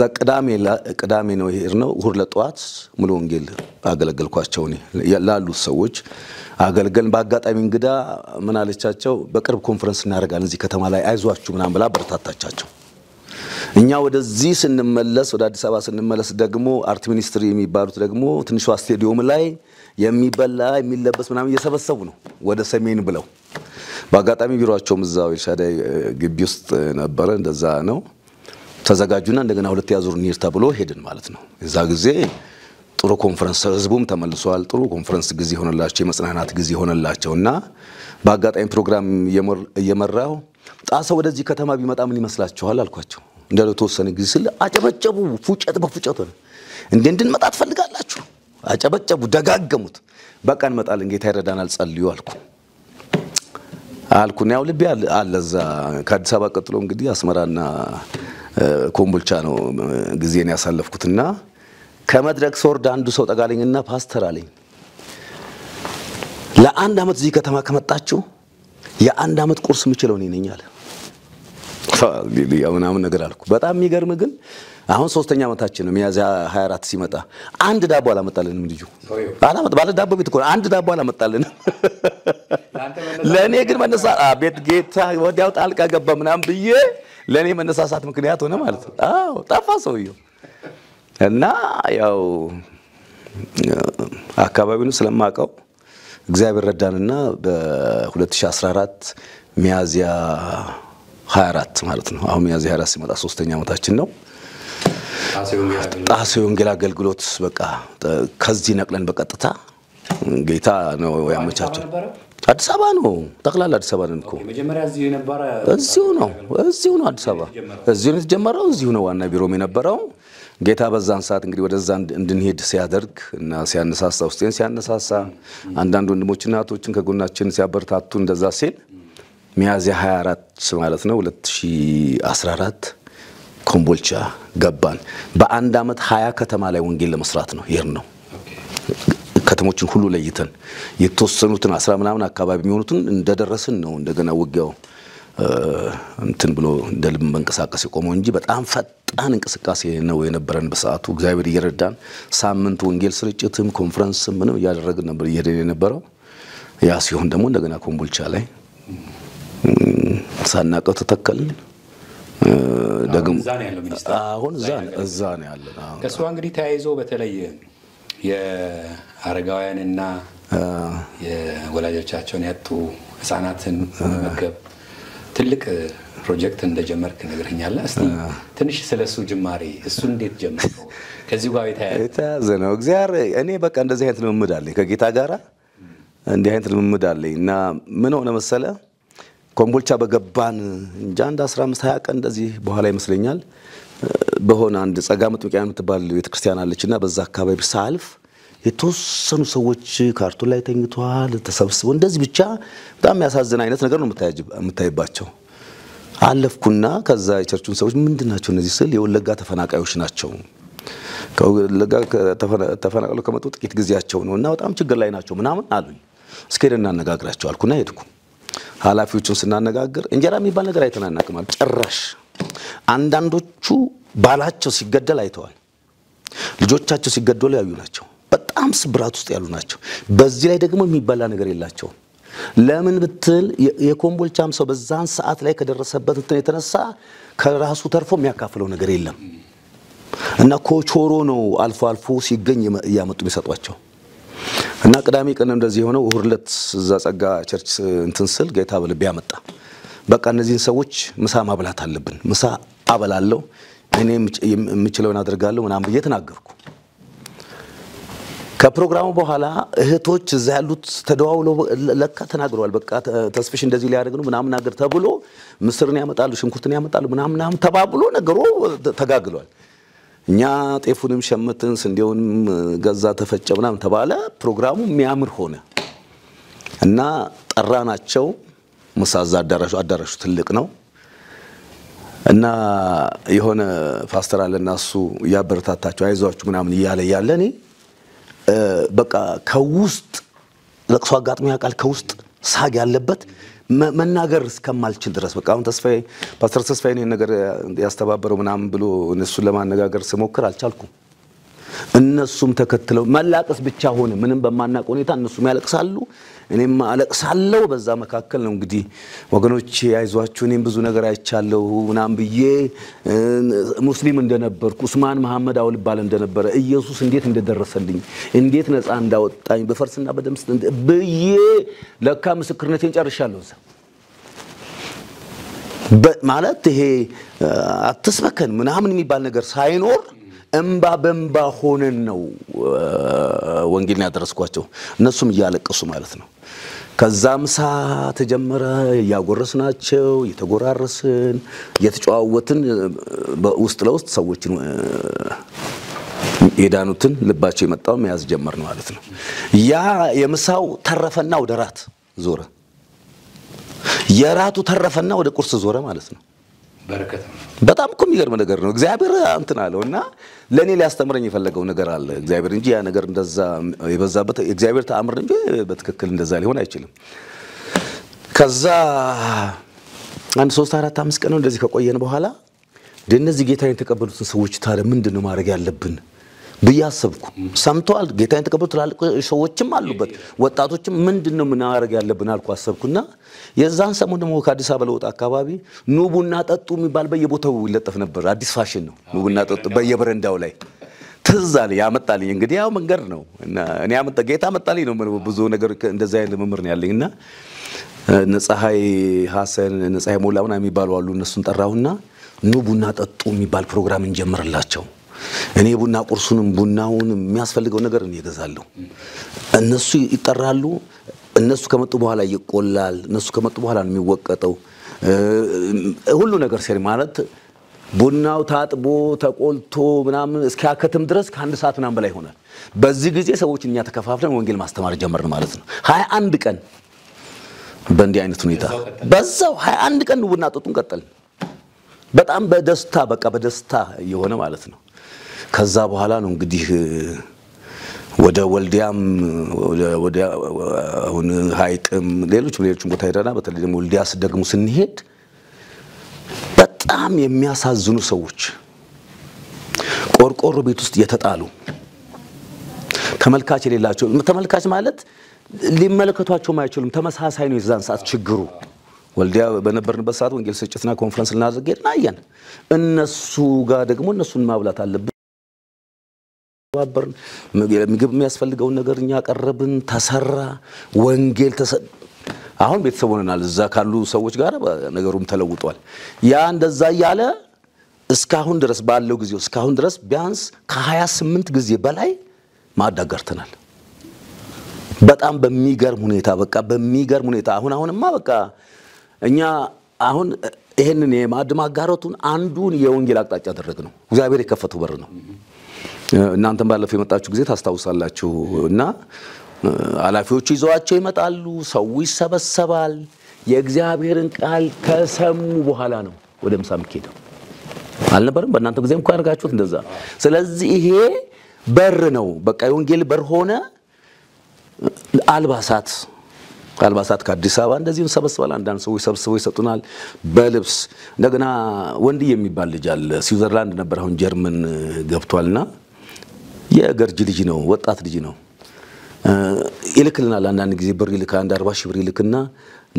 ቅዳሜ ነው ይሄርነው እሁድ ለጧት ሙሉ ወንጌል አገለገልኳቸው እኔ ያላሉ ሰዎች አገልገልን። በአጋጣሚ እንግዳ ምን አለቻቸው በቅርብ ኮንፈረንስ እናደርጋለን እዚህ ከተማ ላይ አይዟችሁ ምናምን ብላ በርታታቻቸው። እኛ ወደዚህ ስንመለስ ወደ አዲስ አበባ ስንመለስ ደግሞ አርት ሚኒስትሪ የሚባሉት ደግሞ ትንሿ ስቴዲየም ላይ የሚበላ የሚለበስ ምናምን እየሰበሰቡ ነው ወደ ሰሜን ብለው። በአጋጣሚ ቢሮአቸውም እዛው ኤልሻዳይ ግቢ ውስጥ ነበረ። እንደዛ ነው ተዘጋጁና እንደገና ሁለት ያዙር ኒር ተብሎ ሄድን ማለት ነው። እዛ ጊዜ ጥሩ ኮንፈረንስ ህዝቡም ተመልሷል። ጥሩ ኮንፈረንስ ጊዜ ሆነላቸው የመጽናናት ጊዜ ሆነላቸውና በአጋጣሚ ፕሮግራም እየመራው ጣሰው ወደዚህ ከተማ ቢመጣ ምን ይመስላችኋል አልኳቸው። እንደው ተወሰነ ጊዜ ስለ አጨበጨቡ። ፉጨት በፉጨት ሆነ። እንድንመጣ ትፈልጋላችሁ? አጨበጨቡ፣ ደጋገሙት። በቃ እንመጣለን ጌታ ይረዳናል ጸልዩ አልኩና ያው ልቤ አለዛ ከአዲስ አበባ ቀጥሎ እንግዲህ አስመራና ኮምቦልቻ ነው ጊዜን ያሳለፍኩትና ከመድረክ ሶርድ አንዱ ሰው ጠጋለኝና ፓስተር አለኝ ለአንድ አመት እዚህ ከተማ ከመጣችሁ የአንድ አመት ቁርስ ምችለው እኔ ነኝ አለ። ሃሌሉያ ምናምን ነገር አልኩ። በጣም የሚገርም ግን አሁን 3ኛ አመታችን ነው። ሚያዝያ 24 ሲመጣ አንድ ዳቦ አላመጣልንም ልጁ አላመጣ ባለ ዳቦ ቤት እኮ አንድ ዳቦ አላመጣልንም። ለኔ ግን ቤት ጌታ ወዲያው ጣልቃ ገባ ምናምን ብዬ ለኔ መነሳሳት ምክንያት ሆነ ማለት ነው። አዎ ጠፋ ሰውየው እና ያው አካባቢውን ስለማቀው እግዚአብሔር ረዳንና በ2014 ሚያዝያ 24 ማለት ነው። አሁን ሚያዝያ 24 ሲመጣ 3ኛ አመታችን ነው። ጣሰው ወንጌል አገልግሎት በቃ ከዚህ ነቅለን በቀጥታ ጌታ ነው ያመቻቸው። አዲስ አበባ ነው ጠቅላላ አዲስ አበባ ነው እኮ መጀመሪያ እዚሁ ነበር። እዚሁ ነው አዲስ አበባ እዚሁ ነው የተጀመረው። እዚሁ ነው ዋና ቢሮም የነበረው። ጌታ በዛን ሰዓት እንግዲህ ወደዛ እንድንሄድ ሲያደርግ እና ሲያነሳሳ ውስጤን ሲያነሳሳ አንዳንድ ወንድሞችና እህቶችን ከጎናችን ሲያበረታቱ እንደዛ ሲል ሚያዝያ 24 ማለት ነው 2014 ኮምቦልቻ ገባን። በአንድ አመት 20 ከተማ ላይ ወንጌል ለመስራት ነው ይሄን ከተሞችን ሁሉ ለይተን የተወሰኑትን 10 ምናምን አካባቢ የሚሆኑትን እንደደረስን ነው እንደገና ወጊያው እንትን ብሎ እንደልም መንቀሳቀስ የቆመው እንጂ በጣም ፈጣን እንቅስቃሴ ነው የነበረን በሰዓቱ። እግዚአብሔር ይረዳን። ሳምንት ወንጌል ስርጭትም ኮንፈረንስም ምንም ያደረግን ነበር እየሄደን የነበረው። ያ ሲሆን ደግሞ እንደገና ኮምቦልቻ ላይ ሳናቀው ተተከልን። ደግሞ አሁን እዛ ነው ያለው። ከሷ እንግዲህ ተያይዞ በተለይ የአረጋውያንና የወላጆቻቸውን ያጡ ህፃናትን መገብ ትልቅ ፕሮጀክት እንደጀመርክ ነግረኛል። እስቲ ትንሽ ስለሱ ጅማሬ እሱ እንዴት ጀመርከው? ከዚህ ጋር የተያዘ ነው። እግዚአብሔር እኔ በቃ እንደዚህ አይነት ልምምድ አለኝ ከጌታ ጋራ እንዲህ አይነት ልምምድ አለኝ እና ምን ሆነ መሰለ ኮምቦልቻ በገባን እንጃ አንድ 15 20 ቀን እንደዚህ በኋላ ይመስለኛል በሆነ አንድ ጸጋ መጥምቂያ የምትባል ቤተክርስቲያን አለችና በዛ አካባቢ ሳልፍ የተወሰኑ ሰዎች ካርቶን ላይ ተኝተዋል ተሰብስበው እንደዚህ ብቻ በጣም ያሳዝን አይነት ነገር ነው የምታይባቸው። አለፍኩና ከዛ የቸርቹን ሰዎች ምንድናቸው እነዚህ ስል የወለጋ ተፈናቃዮች ናቸው። ከወለጋ ተፈናቅለው ከመጡ ጥቂት ጊዜያቸው ነውና በጣም ችግር ላይ ናቸው ምናምን አሉኝ። እስከደና አነጋግራቸው አልኩና ሄድኩ። ኃላፊዎቹን ስናነጋግር እንጀራ የሚባል ነገር አይተናናቅም ማለት ጭራሽ። አንዳንዶቹ ባላቸው ሲገደል አይተዋል። ልጆቻቸው ሲገደሉ ያዩ ናቸው። በጣም ስብራት ውስጥ ያሉ ናቸው። በዚህ ላይ ደግሞ የሚበላ ነገር የላቸው። ለምን ብትል የኮምቦልቻም ሰው በዛን ሰዓት ላይ ከደረሰበት እንትን የተነሳ ከራሱ ተርፎ የሚያካፍለው ነገር የለም እና ኮቾሮ ነው አልፎ አልፎ ሲገኝ ያመጡ የሚሰጧቸው። እና ቅዳሜ ቀን እንደዚህ ሆነው እሁድለት እዛ ጸጋ ቸርች እንትን ስል ጌታ በልቤ ያመጣ በቃ እነዚህን ሰዎች ምሳ ማብላት አለብን። ምሳ አበላለሁ እኔ የምችለውን አደርጋለሁ ምናምን ብዬ ተናገርኩ። ከፕሮግራሙ በኋላ እህቶች እዛ ያሉት ተደዋውለው ለካ ተናግረዋል። በቃ ተስፍሽ እንደዚህ ሊያደርግ ነው ምናምን ነገር ተብሎ ምስርን ያመጣሉ ሽንኩርትን ያመጣሉ ምናምን ተባብሎ ነገሩ ተጋግሏል። እኛ ጤፉንም ሸምትን ስንዴውንም ገዛ ተፈጨ ምናምን ተባለ። ፕሮግራሙ የሚያምር ሆነ እና ጠራናቸው። ምሳዛ አዳራሹ ትልቅ ነው እና የሆነ ፓስተር አለና እሱ ያበረታታቸው አይዟችሁ ምናምን እያለ እኔ በቃ ከውስጥ ለቅሶ አጋጥሞ ያውቃል። ከውስጥ ሳግ ያለበት መናገር እስከማልችል ድረስ በቃ አሁን ፓስተር ተስፋዬ እኔን ነገር ያስተባበረው ምናምን ብሎ እነሱን ለማነጋገር ስሞክር አልቻልኩም። እነሱም ተከትለው መላቀስ ብቻ ሆነ። ምንም በማናቅ ሁኔታ እነሱም ያለቅሳሉ እኔም አለቅሳለሁ። በዛ መካከል ነው እንግዲህ ወገኖች አይዟችሁ እኔም ብዙ ነገር አይቻለሁ ምናምን ብዬ ሙስሊም እንደነበርኩ ኡስማን መሐመድ አውል ባለ እንደነበረ ኢየሱስ እንዴት እንደደረሰልኝ እንዴት ነፃ እንዳወጣኝ በፈርስና በደምስ ብዬ ለካ ምስክርነቴን ጨርሻለሁ። ማለት ይሄ አትስበከን ምናምን የሚባል ነገር ሳይኖር እንባ በእንባ ሆነን ነው ወንጌልን ያደረስኳቸው። እነሱም እያለቀሱ ማለት ነው። ከዛም ተጀመረ። ያጎረስናቸው የተጎራረስን የተጫዋወትን በውስጥ ለውስጥ ሰዎችን የዳኑትን ልባቸው የመጣው መያዝ ጀመርን ማለት ነው። ያ የምሳው ተረፈና ወደ ራት ዞረ። የራቱ ተረፈና ወደ ቁርስ ዞረ ማለት ነው። በረከት በጣም እኮ የሚገርም ነገር ነው። እግዚአብሔር እንትን አለውና ለኔ ሊያስተምረኝ የፈለገው ነገር አለ እግዚአብሔር እንጂ ያ ነገር እንደዛ የበዛበት እግዚአብሔር ተአምር እንጂ በትክክል እንደዛ ሊሆን አይችልም። ከዛ አንድ 3 4 5 ቀን እንደዚህ ከቆየን በኋላ እነዚህ ጌታን የተቀበሉትን ሰዎች ታዲያ ምንድነው ማድረግ ያለብን ብያሰብኩ። ሰምተዋል ጌታን የተቀበሉት ሰዎችም አሉበት ወጣቶችም ምንድነው ማድረግ ያለብን አልኩ አሰብኩና የዛን ሰሞን ደግሞ ከአዲስ አበባ ለወጣ አካባቢ ኑቡና ጠጡ የሚባል በየቦታው ይለጠፍ ነበር። አዲስ ፋሽን ነው ኑቡና ጠጡ በየበረንዳው ላይ ትዛለ ያመጣልኝ እንግዲህ ያው መንገር ነው እና እኔ ጌታ መጣልኝ ነው ብዙ ነገር እንደዛ አይነት መምር ነው ያለኝና ነጻይ ሐሰን ነጻይ ሞላውና የሚባሉ አሉ እነሱን ጠራውና ኑቡና ጠጡ የሚባል ፕሮግራም እንጀምርላቸው። እኔ ቡና ቁርሱንም ቡናውንም የሚያስፈልገው ነገር እኔ እገዛለሁ። እነሱ ይጠራሉ። እነሱ ከመጡ በኋላ ይቆላል። እነሱ ከመጡ በኋላ ነው የሚወቀጠው ሁሉ ነገር ሲሪ ማለት ቡናው ታጥቦ ተቆልቶ ምናምን እስኪያከተም ድረስ ከአንድ ሰዓት ምናምን በላይ ሆነ። በዚህ ጊዜ ሰዎች እኛ ተከፋፍለን ወንጌል ማስተማር ጀመርን ማለት ነው። 21 ቀን በእንዲህ አይነት ሁኔታ በዛው 21 ቀን ቡና ጠጡን ቀጠል። በጣም በደስታ በቃ በደስታ የሆነ ማለት ነው። ከዛ በኋላ ነው እንግዲህ ወደ ወልዲያም ወደ አሁን ሀይቅም ሌሎችም ቦታ ሄደና በተለይ ደግሞ ወልዲያስ ደግሞ ስንሄድ በጣም የሚያሳዝኑ ሰዎች ቆርቆሮ ቤት ውስጥ የተጣሉ ተመልካች የሌላቸው ተመልካች ማለት ሊመለከቷቸው ማይችሉም ተመሳሳይ ነው የዛን ሰዓት ችግሩ። ወልዲያ በነበርንበት ሰዓት ወንጌል ስርጭትና ኮንፈረንስ ልናደርግ ሄድን አየን። እነሱ ጋር ደግሞ እነሱን ማብላት አለብን። ምግብ የሚያስፈልገው ነገር እኛ ቀረብን ተሰራ ወንጌል አሁን ቤተሰብ ሆነናል። እዛ ካሉ ሰዎች ጋር ነገሩም ተለውጧል። ያ እንደዛ ያለ እስካሁን ድረስ ባለው ጊዜ እስካሁን ድረስ ቢያንስ ከ28 ጊዜ በላይ ማዳጋርተናል። በጣም በሚገርም ሁኔታ በቃ በሚገርም ሁኔታ አሁንማ በቃ እኛ አሁን ይሄንን የማዕድ ማጋራቱን አንዱን የወንጌል አቅጣጫ አደረግነው። እግዚአብሔር የከፈተው በር ነው። እናንተም ባለፈው የመጣችሁ ጊዜ ታስታውሳላችሁ እና አላፊዎቹ ይዘዋቸው ይመጣሉ። ሰው ይሰበሰባል። የእግዚአብሔርን ቃል ከሰሙ በኋላ ነው ወደ ምሳ የሚሄደው። አልነበረም በእናንተ ጊዜም እንኳን አርጋችሁት እንደዛ። ስለዚህ ይሄ በር ነው በቃ የወንጌል በር ሆነ። አልባሳት ከአዲስ አበባ እንደዚህ እንሰበስባለን። አንዳንድ ሰዎች ሰብስበው ይሰጡናል በልብስ። እንደገና ወንድ የሚባል ልጅ አለ ስዊዘርላንድ ነበር አሁን ጀርመን ገብቷልና የገርጅ ልጅ ነው ወጣት ልጅ ነው። ይልክልናል አንዳንድ ጊዜ ብር ይልካ 40 ሺህ ብር ይልክና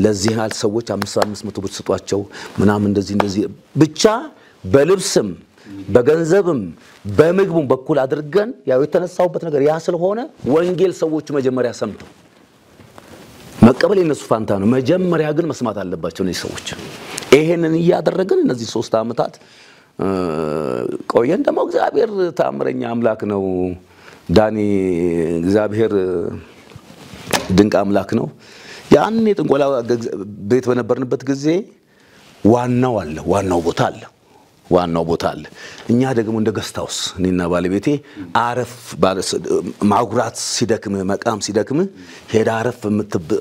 ለዚህ ያህል ሰዎች 500 ብር ሰጧቸው ምናምን እንደዚህ ብቻ በልብስም በገንዘብም በምግቡም በኩል አድርገን ያው የተነሳውበት ነገር ያ ስለሆነ ወንጌል ሰዎች መጀመሪያ ሰምተው መቀበል የነሱ ፋንታ ነው። መጀመሪያ ግን መስማት አለባቸው እነዚህ ሰዎች። ይሄንን ያደረግን እነዚህ 3 አመታት ቆየን። ደግሞ እግዚአብሔር ተአምረኛ አምላክ ነው። ዳኒ እግዚአብሔር ድንቅ አምላክ ነው። ያኔ ጥንቆላ ቤት በነበርንበት ጊዜ ዋናው ቦታ አለ። እኛ ደግሞ እንደ ገስታውስ እኔና ባለቤቴ አረፍ ማጉራት ሲደክም መቃም ሲደክም ሄዳ አረፍ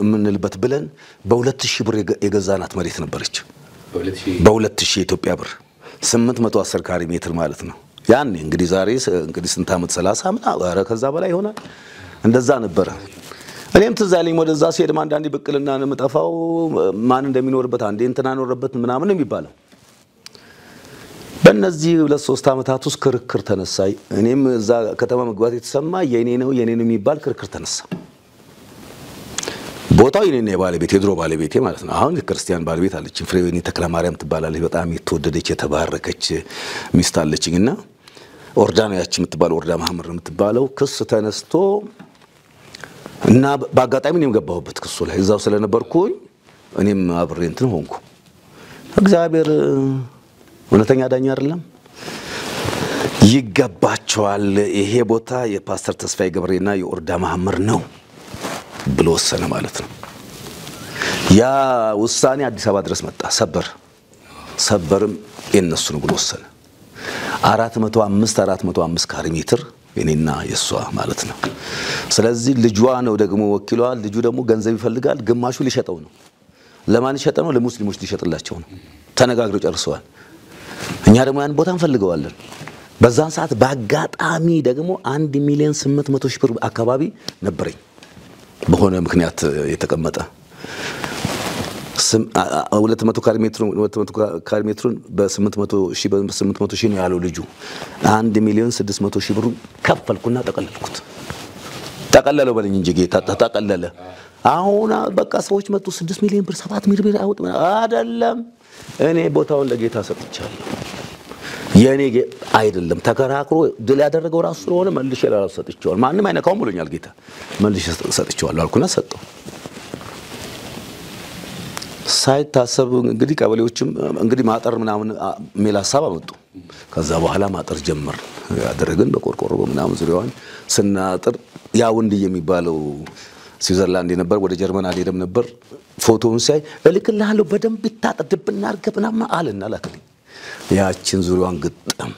የምንልበት ብለን በ2000 ብር የገዛናት መሬት ነበረች። በ2000 ኢትዮጵያ ብር 810 ካሬ ሜትር ማለት ነው። ያኔ እንግዲህ ዛሬ እንግዲህ ስንት ዓመት 30 ምና አረ ከዛ በላይ ይሆናል። እንደዛ ነበር። እኔም ትዝ አለኝ ወደዛ ሲሄድ አንዳንዴ ብቅልና ነው የምጠፋው ማን እንደሚኖርበት አንዴ እንትና ኖርበት ምናምን የሚባለው። በእነዚህ 2-3 ዓመታት ውስጥ ክርክር ተነሳ። እኔም እዛ ከተማ መግባት የተሰማ የኔ ነው የሚባል ክርክር ተነሳ። ቦታው የኔ ነው ባለቤት የድሮ ባለቤቴ ማለት ነው። አሁን ክርስቲያን ባለቤት አለች ፍሬወይኒ ተክለማርያም ትባላለች። በጣም የተወደደች የተባረከች ሚስት አለችኝና ኦርዳና ያቺ የምትባለው ኦርዳ መሐመድ የምትባለው ክስ ተነስቶ እና በአጋጣሚ እኔም ገባሁበት ክሱ ላይ እዛው ስለነበርኩኝ እኔም አብሬ እንትን ሆንኩ። እግዚአብሔር እውነተኛ ዳኛ አይደለም? ይገባቸዋል ይሄ ቦታ የፓስተር ተስፋዬ ገብሬና የኦርዳ መሐመድ ነው ብሎ ወሰነ ማለት ነው። ያ ውሳኔ አዲስ አበባ ድረስ መጣ። ሰበርም የነሱ ነው ብሎ ወሰነ። 405 ካሬ ሜትር የኔና የሷ ማለት ነው። ስለዚህ ልጇ ነው ደግሞ ወኪሏ። ልጁ ደግሞ ገንዘብ ይፈልጋል። ግማሹ ሊሸጠው ነው። ለማን ሊሸጠው ነው? ለሙስሊሞች ሊሸጥላቸው ነው። ተነጋግረው ጨርሰዋል። እኛ ደግሞ ያን ቦታ እንፈልገዋለን። በዛን ሰዓት በአጋጣሚ ደግሞ 1,800,000 ብር አካባቢ ነበረኝ በሆነ ምክንያት የተቀመጠ 200 ካሬ ሜትሩን በ800,000 ነው ያለው ልጁ። 1,600,000 ብር ከፈልኩና ጠቀለለው በለኝ እንጂ ጌታ ተጠቀለለ። አሁን በቃ ሰዎች መጡ 6 ሚሊዮን ብር 7 ሚሊዮን ብር አውጥ አይደለም። እኔ ቦታውን ለጌታ ሰጥቻለሁ። የኔ አይደለም ተከራክሮ ድል ያደረገው ራሱ ስለሆነ መልሼ ለራሱ ሰጥቻለሁ። ማንንም አይነካውም ብሎኛል ጌታ። መልሼ ሰጥቻለሁ አልኩና ሰጠው። ሳይታሰብ እንግዲህ ቀበሌዎችም እንግዲህ ማጠር ምናምን ሜል ሐሳብ አመጡ። ከዛ በኋላ ማጠር ጀመር ያደረግን በቆርቆሮ ምናምን ዙሪያውን ስናጥር ያ ወንድዬ የሚባለው ስዊዘርላንድ ነበር። ወደ ጀርመን አልሄደም ነበር። ፎቶውን ሳይ እልክልሃለሁ በደንብ ይታጠድብና አርገብናማ አለና ላከልኝ። ያችን ዙሪያውን ግጥም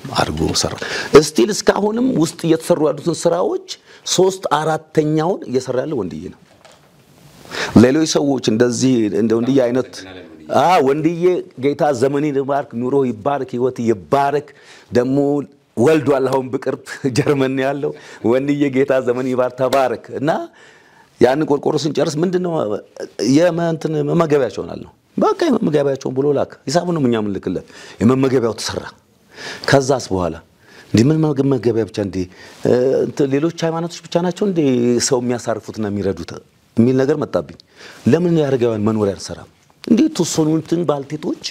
አርጎ ሰራ። እስቲል እስካሁንም ውስጥ እየተሰሩ ያሉትን ስራዎች 3/4ኛውን እየሰራ ያለው ወንድዬ ነው። ሌሎች ሰዎች እንደዚህ እንደ ወንድዬ አይነት ወንድዬ ጌታ ዘመኔን ይባርክ፣ ኑሮ ይባርክ፣ ህይወት ይባርክ። ደሞ ወልዷል አሁን በቅርብ ጀርመን ያለው ወንድዬ ጌታ ዘመን ይባርክ ተባረክ። እና ያን ቆርቆሮ ስንጨርስ ምንድነው የማንተን መመገቢያቸውን አለው በቃ የመመገቢያቸውን ብሎ ላክ። ሂሳቡን ነው እኛም ልክለት። የመመገቢያው ተሰራ። ከዛስ በኋላ ምን መመገቢያ ብቻ እንዴ ሌሎች ሃይማኖቶች ብቻ ናቸው እንዴ ሰው የሚያሳርፉትና የሚረዱት የሚል ነገር መጣብኝ። ለምን ያረጋውን መኖሪያ አልሰራም? እንዴት ተሶኑንትን ባልቴቶች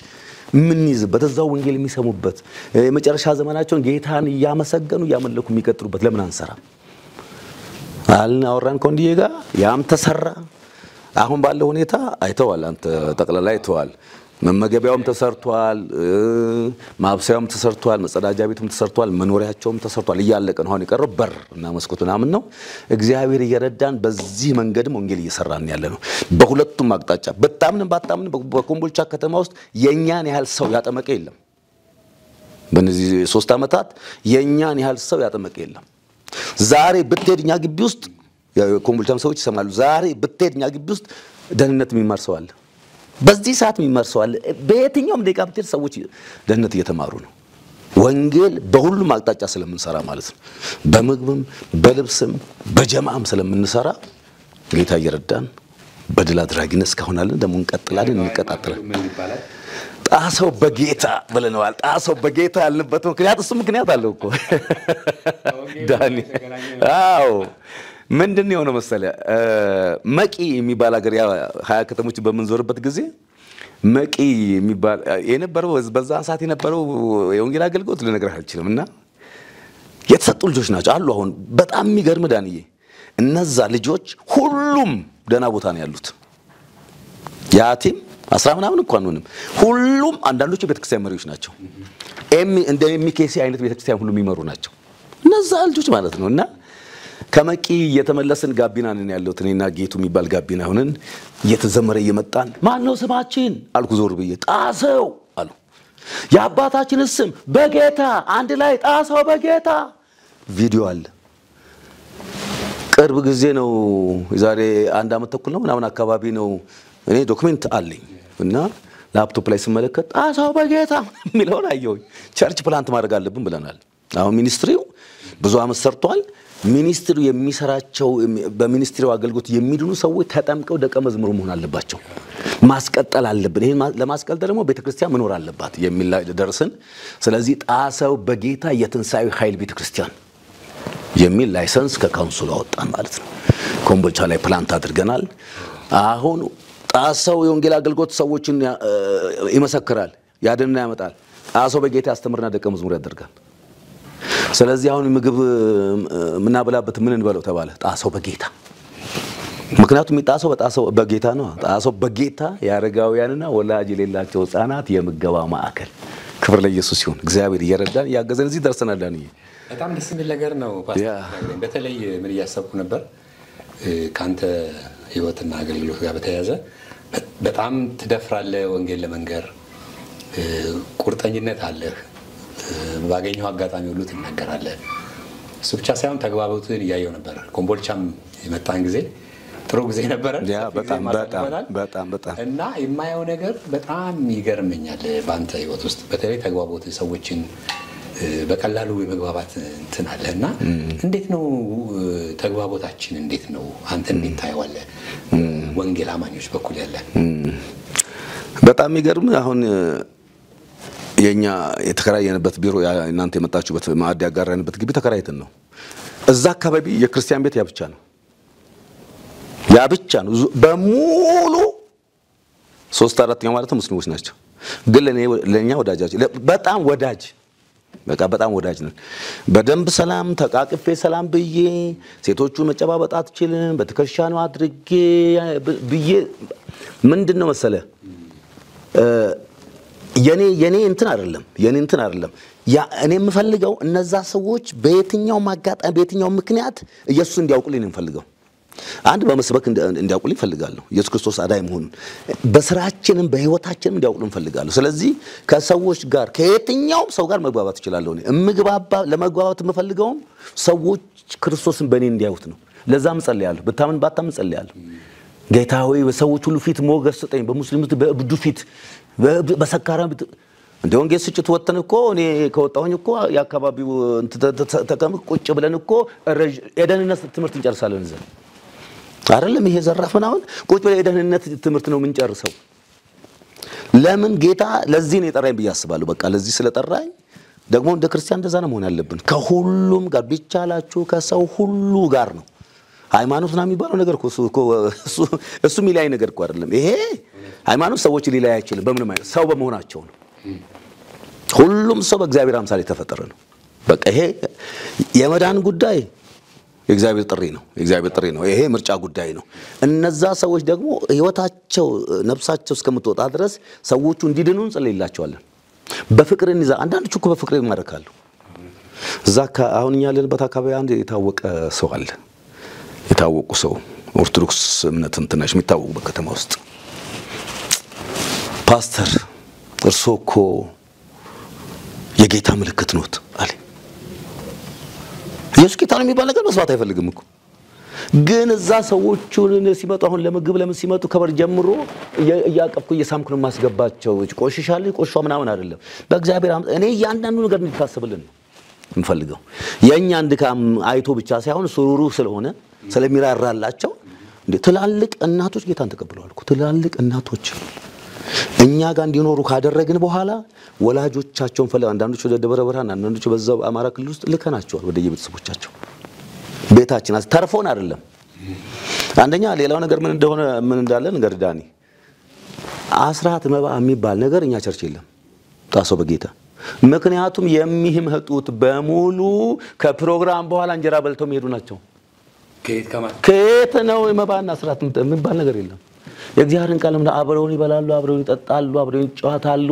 ምን ይዝበት እዛው ወንጌል የሚሰሙበት የመጨረሻ ዘመናቸውን ጌታን ያመሰገኑ ያመለኩ የሚቀጥሉበት ለምን አንሰራም? አልናወራን ኮንዲዬ ጋር ያም ተሰራ። አሁን ባለው ሁኔታ አይተዋል። አንተ ጠቅላላ አይተዋል። መመገቢያውም ተሰርቷል፣ ማብሰያውም ተሰርቷል፣ መጸዳጃ ቤቱም ተሰርቷል፣ መኖሪያቸውም ተሰርቷል። እያለቀ ነው። አሁን የቀረው በር እና መስኮት ምናምን ነው። እግዚአብሔር እየረዳን በዚህ መንገድም ወንጌል እየሰራን ያለ ነው። በሁለቱም አቅጣጫ በጣምንም ባጣምንም በኮምቦልቻ ከተማ ውስጥ የኛን ያህል ሰው ያጠመቀ የለም። በእነዚህ 3 ዓመታት የኛን ያህል ሰው ያጠመቀ የለም። ዛሬ ብትሄድኛ ግቢ ውስጥ የኮምቦልቻም ሰዎች ይሰማሉ። ዛሬ ብትሄድኛ ግቢ ውስጥ ደህንነት የሚማር ሰው አለ። በዚህ ሰዓት የሚማር ሰው አለ። በየትኛውም ደቂቃ ብትሄድ ሰዎች ደህንነት እየተማሩ ነው። ወንጌል በሁሉም አቅጣጫ ስለምንሰራ ማለት ነው። በምግብም በልብስም በጀማዓም ስለምንሰራ ጌታ እየረዳን በድል አድራጊነት እስካሁን አለን። ደግሞ እንቀጥላለን፣ እንቀጣጥላለን። ጣሰው በጌታ ብለናል። ጣሰው በጌታ ያልንበት ምክንያት አለው እኮ ዳኒ። አዎ ምንድነው የሆነ መሰለ መቂ የሚባል ሀገር ያ 20 ከተሞች በመንዞርበት ጊዜ መቂ የሚባል የነበረው በዛ ሰዓት የነበረው የወንጌል አገልግሎት ልነግርህ አልችልም። እና የተሰጡ ልጆች ናቸው አሉ። አሁን በጣም የሚገርም ዳንዬ እነዛ ልጆች ሁሉም ደና ቦታ ነው ያሉት። ያቲም 10 ምናምን እንኳን ነው ሁሉም አንዳንዶቹ ቤተክርስቲያን መሪዎች ናቸው። እንደ ኤምኬሲ አይነት ቤተክርስቲያን ሁሉ የሚመሩ ናቸው። እና እነዛ ልጆች ማለት ነውና ከመቂ የተመለስን ጋቢና ነን ያለው እኔና ጌቱ የሚባል ጋቢና ሆነን እየተዘመረ እየመጣን ማን ነው ስማችን አልኩ ዞር ብዬ ጣሰው አሉ የአባታችን ስም በጌታ አንድ ላይ ጣሰው በጌታ ቪዲዮ አለ ቅርብ ጊዜ ነው ዛሬ አንድ አመት ተኩል ነው ምናምን አካባቢ ነው እኔ ዶክመንት አለኝ እና ላፕቶፕ ላይ ስመለከት ጣሰው በጌታ የሚለውን አየሁኝ ቸርች ፕላንት ማድረግ አለብን ብለናል አሁን ሚኒስትሪው ብዙ አመት ሰርቷል ሚኒስትሪው የሚሰራቸው በሚኒስትሪው አገልግሎት የሚድኑ ሰዎች ተጠምቀው ደቀ መዝሙር መሆን አለባቸው ማስቀጠል አለብን ይሄን ለማስቀጠል ደግሞ ቤተክርስቲያን መኖር አለባት የሚል ደርሰን ስለዚህ ጣሰው በጌታ የትንሳኤው ኃይል ቤተክርስቲያን የሚል ላይሰንስ ከካውንስሉ አወጣን ማለት ነው ኮምቦልቻ ላይ ፕላንት አድርገናል አሁን ጣሰው የወንጌል አገልግሎት ሰዎችን ይመሰክራል ያድንና ያመጣል ጣሰው በጌታ ያስተምርና ደቀ መዝሙር ያደርጋል ስለዚህ አሁን ምግብ ምናበላበት ምን እንበለው ተባለ ጣሰው በጌታ ምክንያቱም ጣሰው በጌታ ነው ጣሰው በጌታ ያረጋውያንና ወላጅ የሌላቸው ህፃናት የምገባ ማዕከል ክብር ለኢየሱስ ይሁን እግዚአብሔር ይረዳን ያገዘን እዚህ ደርሰናል ዳንዬ በጣም ደስ የሚል ነገር ነው ፓስተር በተለይ ምን ያሰብኩ ነበር ካንተ ህይወትና አገልግሎት ጋር በተያያዘ በጣም ትደፍራለህ ወንጌል ለመንገር ቁርጠኝነት አለህ ባገኘው አጋጣሚ ሁሉ ትናገራለህ እሱ ብቻ ሳይሆን ተግባቦትን ያየው ነበር ኮምቦልቻም የመጣን ጊዜ ጥሩ ጊዜ ነበር በጣም እና የማየው ነገር በጣም ይገርመኛል ባንተ ህይወት ውስጥ በተለይ ተግባቦት ሰዎችን በቀላሉ የመግባባት እንትን አለና እንዴት ነው ተግባቦታችን እንዴት ነው አንተ እንዴት ታየዋለህ ወንጌል አማኞች በኩል ያለ በጣም ይገርም አሁን የኛ የተከራየንበት ቢሮ እናንተ የመጣችሁበት ማዕድ ያጋራንበት ግቢ ተከራይተን ነው እዛ አካባቢ የክርስቲያን ቤት ያብቻ ነው በሙሉ 3-4 ማለት ሙስሊሞች ናቸው ግን ለኛ ወዳጃችን በጣም ወዳጅ በቃ በጣም ወዳጅ ነን በደንብ ሰላም ተቃቅፌ ሰላም ብዬ ሴቶቹ መጨባበጥ አትችልም በትከሻ ነው አድርጌ ብዬ ምንድነው መሰለ የኔ እንትን አይደለም ያ እኔ የምፈልገው እነዛ ሰዎች በየትኛው ማጋጣሚ በየትኛው ምክንያት ኢየሱስ እንዲያውቁልኝ እንፈልገው አንድ በመስበክ እንዲያውቁልኝ ፈልጋለሁ ኢየሱስ ክርስቶስ አዳኝ መሆኑን በስራችንም በህይወታችንም እንዲያውቁልኝ ፈልጋለሁ ስለዚህ ከሰዎች ጋር ከየትኛው ሰው ጋር መግባባት እችላለሁ ለመግባባት የምፈልገው ሰዎች ክርስቶስን በእኔ እንዲያዩት ነው ለዛም ጸልያለሁ በታምን ባታምን ጸልያለሁ ጌታ ሆይ በሰዎች ሁሉ ፊት ሞገስ ስጠኝ በሙስሊሞች በእብዱ ፊት በሰካራም እንደው ወንጌል ስጭት ወጥተን እኮ እኔ ከወጣሁኝ እኮ ያካባቢው ተቀምጥ ቁጭ ብለን እኮ የደህንነት ትምህርት እንጨርሳለን ዘን አይደለም ይሄ ዘራፈናውን ቁጭ ብለን የደህንነት ትምህርት ነው የምንጨርሰው ለምን ጌታ ለዚህ ነው የጠራኝ በያስባሉ በቃ ለዚህ ስለጠራኝ ደግሞ እንደ ክርስቲያን እንደዛ ነው መሆን ያለብን ከሁሉም ጋር ቢቻላችሁ ከሰው ሁሉ ጋር ነው ሃይማኖት ነው የሚባለው ነገር እሱ ሚላይ ነገር እኮ አይደለም ይሄ ሃይማኖት ሰዎች ሊላይ አይችልም በምንም አይነት ሰው በመሆናቸው ነው ሁሉም ሰው በእግዚአብሔር አምሳል የተፈጠረ ነው በቃ ይሄ የመዳን ጉዳይ የእግዚአብሔር ጥሪ ነው ይሄ ምርጫ ጉዳይ ነው እነዛ ሰዎች ደግሞ ህይወታቸው ነፍሳቸው እስከምትወጣ ድረስ ሰዎቹ እንዲድኑ እንጸልይላቸዋለን በፍቅር እንይዛ አንዳንዶቹ እኮ በፍቅር ይማረካሉ ዛካ አሁን እኛ ያለንበት አካባቢ አንድ የታወቀ ሰው አለ የታወቁ ሰው ኦርቶዶክስ እምነት እንትናሽ የሚታወቁ በከተማ ውስጥ ፓስተር እርሶኮ የጌታ ምልክት ነዎት አለ ኢየሱስ ጌታ ነው የሚባል ነገር መስዋዕት አይፈልግም እኮ ግን እዛ ሰዎቹን ሲመጡ አሁን ለምግብ ለምን ሲመጡ ከበር ጀምሮ ያቀፍኩ እየሳምኩ ነው ማስገባቸው ቆሽሻል ቆሽሿ ምናምን አይደለም በእግዚአብሔር እኔ ያንዳንዱ ነገር እንድታስብልን ነው እንፈልገው የኛ እንድካም አይቶ ብቻ ሳይሆን ሱሩሩ ስለሆነ ስለሚራራላቸው እንዴ ትላልቅ እናቶች ጌታን ተቀብለዋል እኮ ትላልቅ እናቶች እኛ ጋር እንዲኖሩ ካደረግን በኋላ ወላጆቻቸውን ፈለ አንዳንዶች ወደ ደብረ ብርሃን አንዳንዶች በዛው አማራ ክልል ውስጥ ልከናቸዋል ወደ የቤተሰቦቻቸው ቤታችን ተርፎን አይደለም አንደኛ ሌላው ነገር ምን እንዳለ ነገር ዳኒ አስራት መባ የሚባል ነገር እኛ ቸርች የለም ጣሰው በጌታ ምክንያቱም የሚህምጡት በሙሉ ከፕሮግራም በኋላ እንጀራ በልተው የሚሄዱ ናቸው ከየት ነው መባና አስራት የሚባል ነገር የለም የእግዚአብሔርን ቃልም አብረውን ይበላሉ አብረውን ይጠጣሉ አብረውን ይጫወታሉ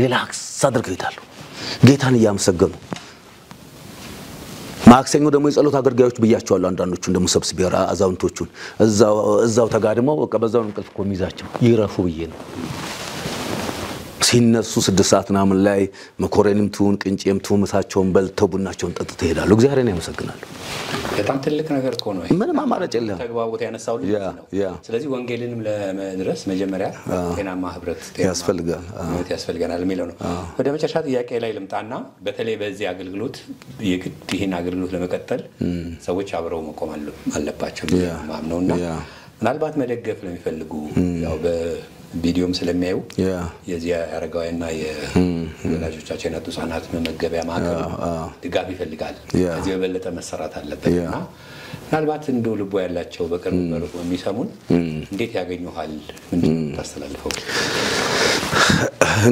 ሪላክስ አድርገው ይታሉ ጌታን ያመሰገኑ ማክሰኞ ደግሞ የጸሎት አገልጋዮች ብያቸዋለሁ አንዳንዶቹ እንደም ሰብስቢራ አዛውንቶቹን እዛው ተጋድመው በቃ በዛው እንቅልፍ እኮ የሚይዛቸው ይረፉ ብዬ ነው ሲነሱ 6 ሰዓት ናምን ላይ መኮረኒም ትሁን ቅንጬም ትሁን ምሳቸውን በልተው ቡናቸውን ጠጥተው ይሄዳሉ እግዚአብሔርን ያመሰግናሉ በጣም ትልቅ ነገር እኮ ነው ምንም አማራጭ የለም ተግባቦት ያነሳው ልጅ ነው ስለዚህ ወንጌልንም ለመድረስ መጀመሪያ ጤናማ ህብረት ያስፈልጋል የሚለው ነው ወደ መጨረሻ ጥያቄ ላይ ልምጣና በተለይ በዚህ አገልግሎት የግድ ይሄን አገልግሎት ለመቀጠል ሰዎች አብረው መቆም አለባቸው ማምነውና ምናልባት መደገፍ ለሚፈልጉ ያው በቪዲዮም ስለሚያዩ የዚህ አረጋውያንና የወላጆቻቸው የናጡ ህጻናት መመገቢያ ማዕከል ድጋፍ ይፈልጋል ከዚህ በበለጠ መሰራት አለበትና ምናልባት እንደው ልቦ ያላቸው በቅርብ መልኩ የሚሰሙን እንዴት ያገኙሃል ምንድን ታስተላልፈው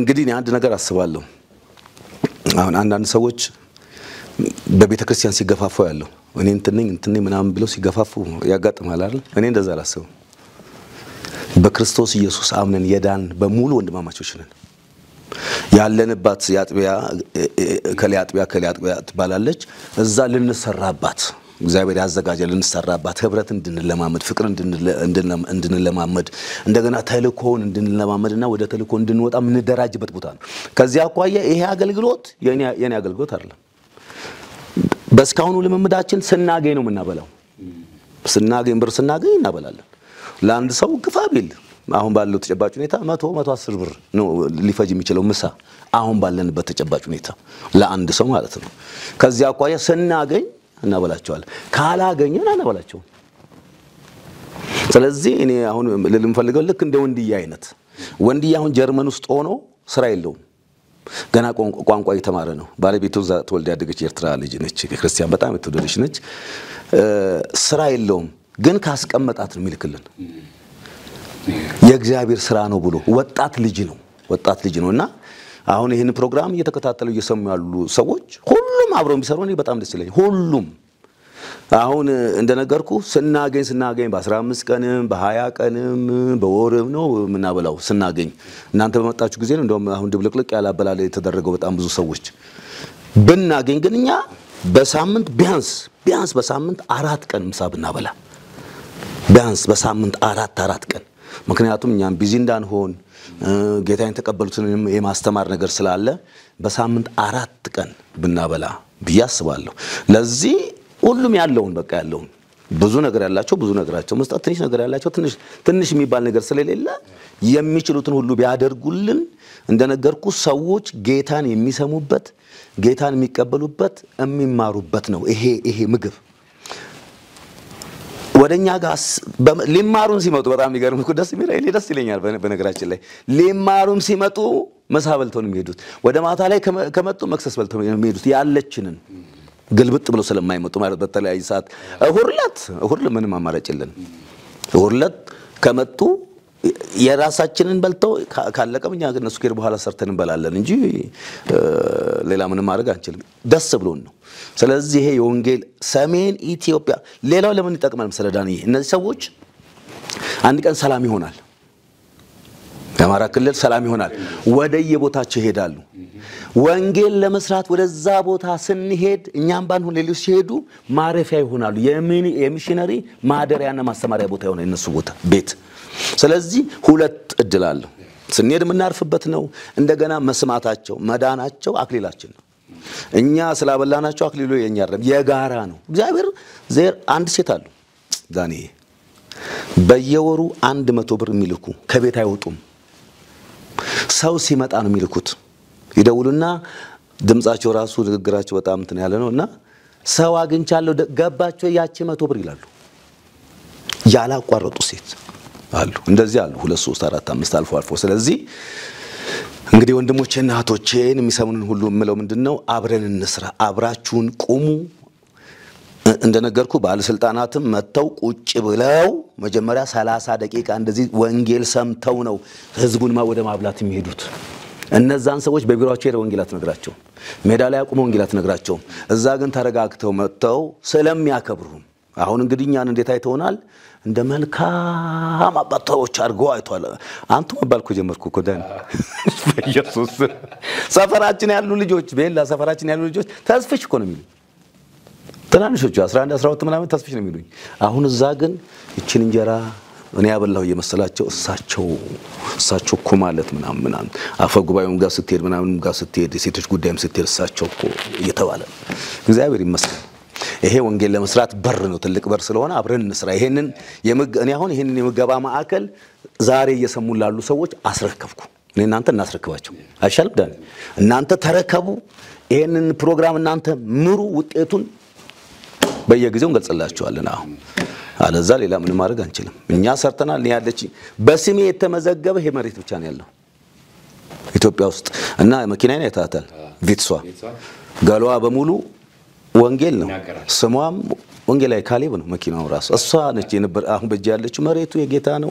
እንግዲህ እኔ አንድ ነገር አስባለሁ አሁን አንዳንድ ሰዎች በቤተክርስቲያን ሲገፋፉ ያለው እኔ እንትነኝ ምናምን ብለው ሲገፋፉ ያጋጥማል አይደል እኔ እንደዛ አላስብም በክርስቶስ ኢየሱስ አምነን የዳን በሙሉ ወንድማማቾች ነን ያለንባት ያጥቢያ ከሊያጥቢያ ትባላለች እዛ ልንሰራባት እግዚአብሔር ያዘጋጀልን ልንሰራባት ህብረት እንድንለማመድ ፍቅር እንድንለማመድ እንደገና ተልኮን እንድንለማመድና ወደ ተልኮ እንድንወጣ ምንደራጅበት ቦታ ነው ከዚያ አቋያ ይሄ አገልግሎት የኔ አገልግሎት አይደለም በስካሁኑ ልምምዳችን ስናገኝ ነው ምናበላው ስናገኝ ብር ስናገኝ እናበላለን ለአንድ ሰው ግፋቢል አሁን ባለው ተጨባጭ ሁኔታ 110 ብር ነው ሊፈጅ የሚችለው ምሳ አሁን ባለንበት ተጨባጭ ሁኔታ ለአንድ ሰው ማለት ነው ከዚያ አቋያ ስናገኝ እናበላቸዋለን ካላገኘን አናበላቸው ስለዚህ እኔ አሁን ልምፈልገው ልክ እንደ ወንድያ አይነት ወንድያ አሁን ጀርመን ውስጥ ሆኖ ስራ የለውም ገና ቋንቋ እየተማረ ነው ባለቤቱ ተወልዳ ያደገች ኤርትራ ልጅ ነች ክርስቲያን በጣም የተወደደች ነች ስራ የለውም ግን ካስቀመጣት ነው የሚልክልን የእግዚአብሔር ስራ ነው ብሎ ወጣት ልጅ ነውና አሁን ይሄን ፕሮግራም እየተከታተሉ እየሰሙ ያሉ ሰዎች ሁሉም አብረው ቢሰሩ ነው በጣም ደስ ይለኛል ሁሉም አሁን እንደነገርኩ ስናገኝ በ15 ቀንም በ20 ቀንም በወርም ነው ምናበላው ስናገኝ እናንተ በመጣችሁ ጊዜ ነው እንደውም አሁን ድብልቅልቅ ያላበላለ የተደረገው በጣም ብዙ ሰዎች ብናገኝ ግን እኛ በሳምንት ቢያንስ በሳምንት 4 ቀን ምሳ ብናበላ ቢያንስ በሳምንት 4 ቀን ምክንያቱም እኛም ቢዚ እንዳንሆን ጌታን ተቀበሉትን የማስተማር ነገር ስላለ በሳምንት 4 ቀን ብናበላ ብያስባለሁ ለዚህ ሁሉም ያለውን በቃ ያለውን ብዙ ነገር ያላቸው ብዙ ነገራቸው መስጠት ትንሽ ነገር ያላቸው ትንሽ የሚባል ነገር ስለሌለ የሚችሉትን ሁሉ ቢያደርጉልን እንደነገርኩ ሰዎች ጌታን የሚሰሙበት ጌታን የሚቀበሉበት የሚማሩበት ነው ይሄ ምግብ ወደኛ ጋር ሊማሩን ሲመጡ በጣም ይገርም እኮ ደስ ይለኛል በነገራችን ላይ ሊማሩን ሲመጡ መሳበልተው ነው የሚሄዱት ወደ ማታ ላይ ከመጡ መክሰስ በልተው ነው የሚሄዱት ያለችንን ግልብጥ ብሎ ስለማይመጡ ማለት በተለያየ ሰዓት እሁድ ምንም አማራጭ የለም እሁድ ከመጡ የራሳችንን በልተው ካለቀም እኛ ግን እሱ ከር በኋላ ሰርተን እንበላለን እንጂ ሌላ ምንም ማድረግ አንችልም ደስ ብሎን ነው ስለዚህ ይሄ የወንጌል ሰሜን ኢትዮጵያ ሌላው ለምን ይጠቅማል መሰለዳኒ እነዚህ ሰዎች አንድ ቀን ሰላም ይሆናል የአማራ ክልል ሰላም ይሆናል ወደየቦታቸው ይሄዳሉ ወንጌል ለመስራት ወደዛ ቦታ ስንሄድ እኛም ባንሆን ሌሎች ሲሄዱ ማረፊያ ይሆናሉ የሚሽነሪ ማደሪያና ማስተማሪያ ቦታ ይሆናል እነሱ ቦታ ቤት ስለዚህ ሁለት እድል አለው ስንሄድ ምናርፍበት ነው እንደገና መስማታቸው መዳናቸው አክሊላችን ነው እኛ ስላበላናቸው አክሊሉ የኛ አይደለም የጋራ ነው እግዚአብሔር ዘር አንድ ሴት አሉ ዳኒ በየወሩ 100 ብር የሚልኩ ከቤት አይወጡም ሰው ሲመጣ ነው የሚልኩት ይደውሉና ድምጻቸው ራሱ ንግግራቸው በጣም እንትን ያለ ነውና ሰው አግኝቻለሁ ገባቸው ያቺ 100 ብር ይላሉ ያላቋረጡ ሴት አሉ እንደዚህ አሉ 2 3 4 5 አልፎ ስለዚህ እንግዲህ ወንድሞቼና እህቶቼን የሚሰሙንን ሁሉ ምለው ምንድነው አብረን እንስራ አብራችሁን ቁሙ እንደነገርኩ ባለስልጣናትም መተው ቁጭ ብለው መጀመሪያ 30 ደቂቃ እንደዚህ ወንጌል ሰምተው ነው ህዝቡን ወደ ማብላት የሚሄዱት እነዛን ሰዎች በቢሮአቸው ወንጌላት ነግራቸው ሜዳ ላይ አቁመው ወንጌላት ነግራቸው እዛ ግን ተረጋግተው መተው ስለሚያከብሩ አሁን እንግዲህ እኛን እንዴት አይተውናል እንደ መልካም አባቶች አርገው አይቷል አንተ መባልኩ ጀመርኩ እኮ ዳን ኢየሱስ ሰፈራችን ያሉ ልጆች ቤላ ሰፈራችን ያሉ ልጆች ተስፍሽ እኮ ነው የሚሉ ትናንሾቹ 11 12 ምናምን ተስፍሽ ነው የሚሉኝ። አሁን እዛ ግን እቺን እንጀራ እኔ ያበላሁ እየመሰላቸው እሳቸው እኮ ማለት ምናምን አፈ ጉባኤውም ጋር ስትሄድ ምናምንም ጋር ስትሄድ የሴቶች ጉዳይም ስትሄድ እሳቸው እኮ እየተባለ እግዚአብሔር ይመስገን። ይሄ ወንጌል ለመስራት በር ነው፣ ትልቅ በር ስለሆነ አብረን እንስራ። ይሄንን እኔ አሁን ይሄንን የምገባ ማዕከል ዛሬ እየሰሙን ላሉ ሰዎች አስረከብኩ። እኔ እናንተ እናስረክባቸው አይሻልም? ዳን እናንተ ተረከቡ፣ ይሄንን ፕሮግራም እናንተ ምሩ፣ ውጤቱን በየጊዜው እንገልጽላችኋለን። አሁን አለዛ ሌላ ምን ማድረግ አንችልም። እኛ ሰርተናል። ያለች በስሜ የተመዘገበ ይሄ መሬት ብቻ ነው ያለው ኢትዮጵያ ውስጥ እና መኪናዬን አይታታል። ቪትሷ ጋሏ በሙሉ ወንጌል ነው። ስሟም ወንጌላዊ ካሌብ ነው። መኪናው ራሱ እሷ ነች የነበር። አሁን በእጅ ያለችው መሬቱ የጌታ ነው።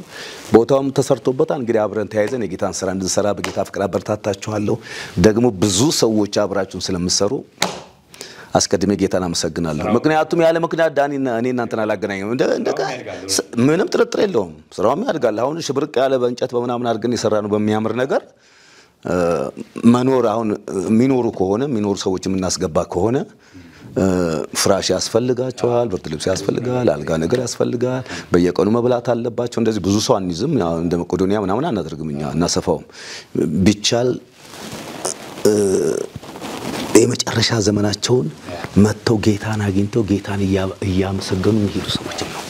ቦታውም ተሰርቶበታል። እንግዲህ አብረን ተያይዘን የጌታን ስራ እንድንሰራ በጌታ ፍቅር አበረታታችኋለሁ። ደግሞ ብዙ ሰዎች አብራችሁን ስለምትሰሩ አስቀድሜ ጌታን አመሰግናለሁ። ምክንያቱም ያለ ምክንያት ዳኒና እኔ እናንተን አላገናኘም። ምንም ጥርጥር የለውም። ስራውም ያድጋል። አሁን ሽብርቅ ያለ በእንጨት በምናምን አድርገን የሰራነው በሚያምር ነገር መኖር አሁን የሚኖሩ ከሆነ የሚኖሩ ሰዎች የምናስገባ ከሆነ ፍራሽ ያስፈልጋቸዋል፣ ብርድ ልብስ ያስፈልጋል፣ አልጋ ነገር ያስፈልጋል። በየቀኑ መብላት አለባቸው። እንደዚህ ብዙ ሰው አንይዝም። እንደ መቄዶንያ ምናምን አናደርግም። እኛ እናሰፋውም ቢቻል የመጨረሻ ዘመናቸውን መተው ጌታን አግኝተው ጌታን እያመሰገኑ የሚሄዱ ሰዎች ነው።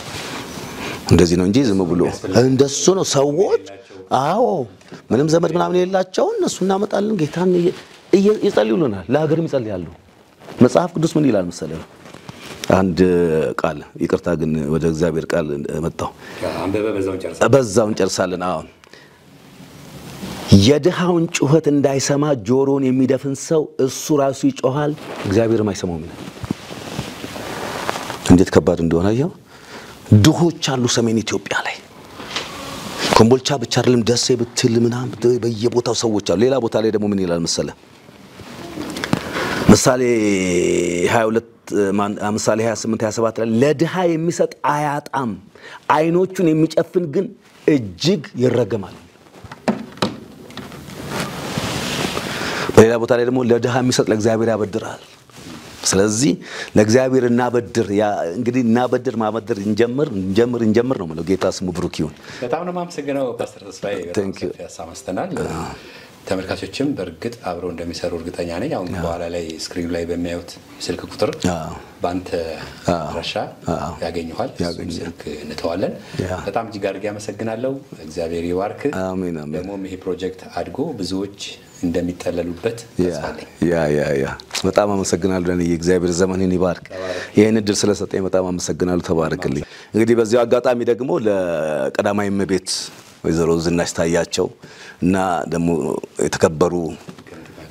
እንደዚህ ነው እንጂ ዝም ብሎ እንደሱ ነው ሰዎች። አዎ ምንም ዘመድ ምናምን የሌላቸው እነሱ እናመጣለን። ጌታን ይጸልዩልናል፣ ለሀገርም ይጸልያሉ። መጽሐፍ ቅዱስ ምን ይላል መሰለህ? አንድ ቃል ይቅርታ ግን ወደ እግዚአብሔር ቃል መጣው በዛው እንጨርሳለን። አሁን የድሃውን ጩኸት እንዳይሰማ ጆሮን የሚደፍን ሰው እሱ ራሱ ይጮሃል፣ እግዚአብሔርም አይሰማውም። እንዴት ከባድ እንደሆነ አየው። ድሆች አሉ ሰሜን ኢትዮጵያ ላይ። ኮምቦልቻ ብቻ አይደለም፣ ደሴ ብትል ምናምን በየቦታው ሰዎች አሉ። ሌላ ቦታ ላይ ደግሞ ምን ይላል መሰለ? ምሳሌ 28 27 ላይ ለድሃ የሚሰጥ አያጣም፣ አይኖቹን የሚጨፍን ግን እጅግ ይረገማል። በሌላ ቦታ ላይ ደግሞ ለድሃ የሚሰጥ ለእግዚአብሔር ያበድራል። ስለዚህ ለእግዚአብሔር እናበድር። እንግዲህ እናበድር ማበድር እንጀምር ነው ማለት። ጌታ ስሙ ብሩክ ይሁን። በጣም ነው ማመሰግነው ፓስተር ተስፋዬ። ያሳመስተናል። ተመልካቾችም በእርግጥ አብረው እንደሚሰሩ እርግጠኛ ነኝ። አሁን በኋላ ላይ ስክሪን ላይ በሚያዩት ስልክ ቁጥር ባንተ አድራሻ ያገኙሃል። ስልክ እንተዋለን። በጣም እጅግ አድርጌ አመሰግናለሁ። እግዚአብሔር ይባርክ። አሜን አሜን። ደግሞ ይሄ ፕሮጀክት አድጎ ብዙዎች እንደሚጠለሉበት ተስፋለኝ። ያ በጣም አመሰግናለሁ። ለኔ እግዚአብሔር ዘመንን ይባርክ። ይሄን እድል ስለሰጠኝ በጣም አመሰግናለሁ። ተባረክልኝ። እንግዲህ በዚህ አጋጣሚ ደግሞ ለቀዳማዊ እመቤት ወይዘሮ ዝናሽ ታያቸው እና ደግሞ የተከበሩ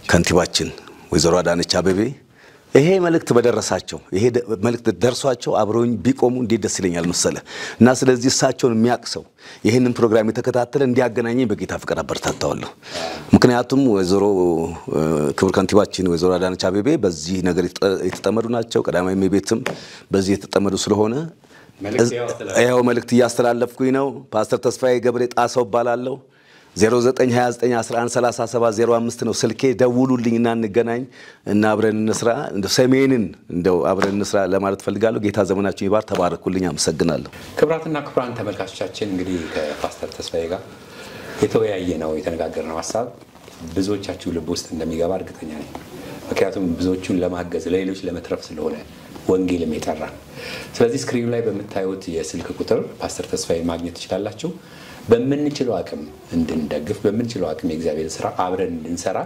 ከንቲባችን ወይዘሮ አዳነች አቤቤ ይሄ መልእክት በደረሳቸው ይሄ መልእክት ደርሷቸው አብረውኝ ቢቆሙ እንዴት ደስ ይለኛል መሰለ። እና ስለዚህ እሳቸውን የሚያቅሰው ይሄንን ፕሮግራም የተከታተለ እንዲያገናኘኝ በጌታ ፍቅር አበረታታዋለሁ። ምክንያቱም ወይዘሮ ክብር ከንቲባችን ወይዘሮ አዳነች አቤቤ በዚህ ነገር የተጠመዱ ናቸው። ቀዳማዊ እመቤትም በዚህ የተጠመዱ ስለሆነ ያው መልእክት ያስተላለፍኩኝ ነው። ፓስተር ተስፋዬ ገብሬ ጣሰው ባላለው 0929113705 ነው ስልኬ። ደውሉልኝና እንገናኝ እና አብረን እንስራ። እንደ ሰሜንን እንደው አብረን እንስራ ለማለት ፈልጋለሁ። ጌታ ዘመናችሁን ይባርክ። ተባረኩልኝ። አመሰግናለሁ። ክብራትና ክብራን ተመልካቾቻችን እንግዲህ ከፓስተር ተስፋዬ ጋር የተወያየነው የተነጋገርነው ሐሳብ ብዙዎቻችሁ ልብ ውስጥ እንደሚገባ እርግጠኛ ነኝ። ምክንያቱም ብዙዎቹን ለማገዝ ለሌሎች ለመትረፍ ስለሆነ ወንጌልም የጠራን። ስለዚህ ስክሪኑ ላይ በመታዩት የስልክ ቁጥር ፓስተር ተስፋዬ ማግኘት ትችላላችሁ። በመንችለው አቅም እንድንደግፍ በመንችለው አቅም የእግዚአብሔር ስራ አብረን እንድንሰራ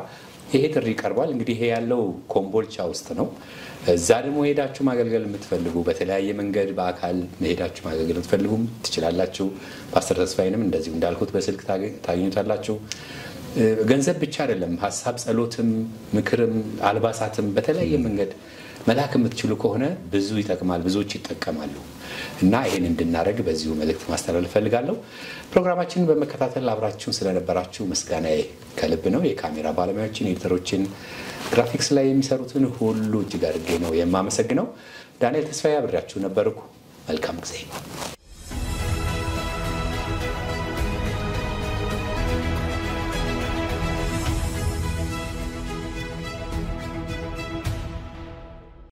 ይሄ ጥሪ ቀርቧል። እንግዲህ ይሄ ያለው ኮምቦልቻ ውስጥ ነው። እዛ ደግሞ ሄዳችሁ ማገልገል የምትፈልጉ በተለያየ መንገድ በአካል ሄዳችሁ ማገልገል የምትፈልጉ ትችላላችሁ። ፓስተር ተስፋዬንም እንደዚሁ እንዳልኩት በስልክ ታገኙታላችሁ። ገንዘብ ብቻ አይደለም፣ ሐሳብ፣ ጸሎትም፣ ምክርም፣ አልባሳትም በተለያየ መንገድ መላክ የምትችሉ ከሆነ ብዙ ይጠቅማል፣ ብዙዎች ይጠቀማሉ። እና ይሄን እንድናደርግ በዚሁ መልእክት ማስተላለፍ ፈልጋለሁ። ፕሮግራማችንን በመከታተል አብራችሁን ስለነበራችሁ ምስጋናዬ ከልብ ነው። የካሜራ ባለሙያዎችን፣ ኤዲተሮችን፣ ግራፊክስ ላይ የሚሰሩትን ሁሉ እጅግ አድርጌ ነው የማመሰግነው። ዳንኤል ተስፋዬ አብሬያችሁ ነበርኩ። መልካም ጊዜ።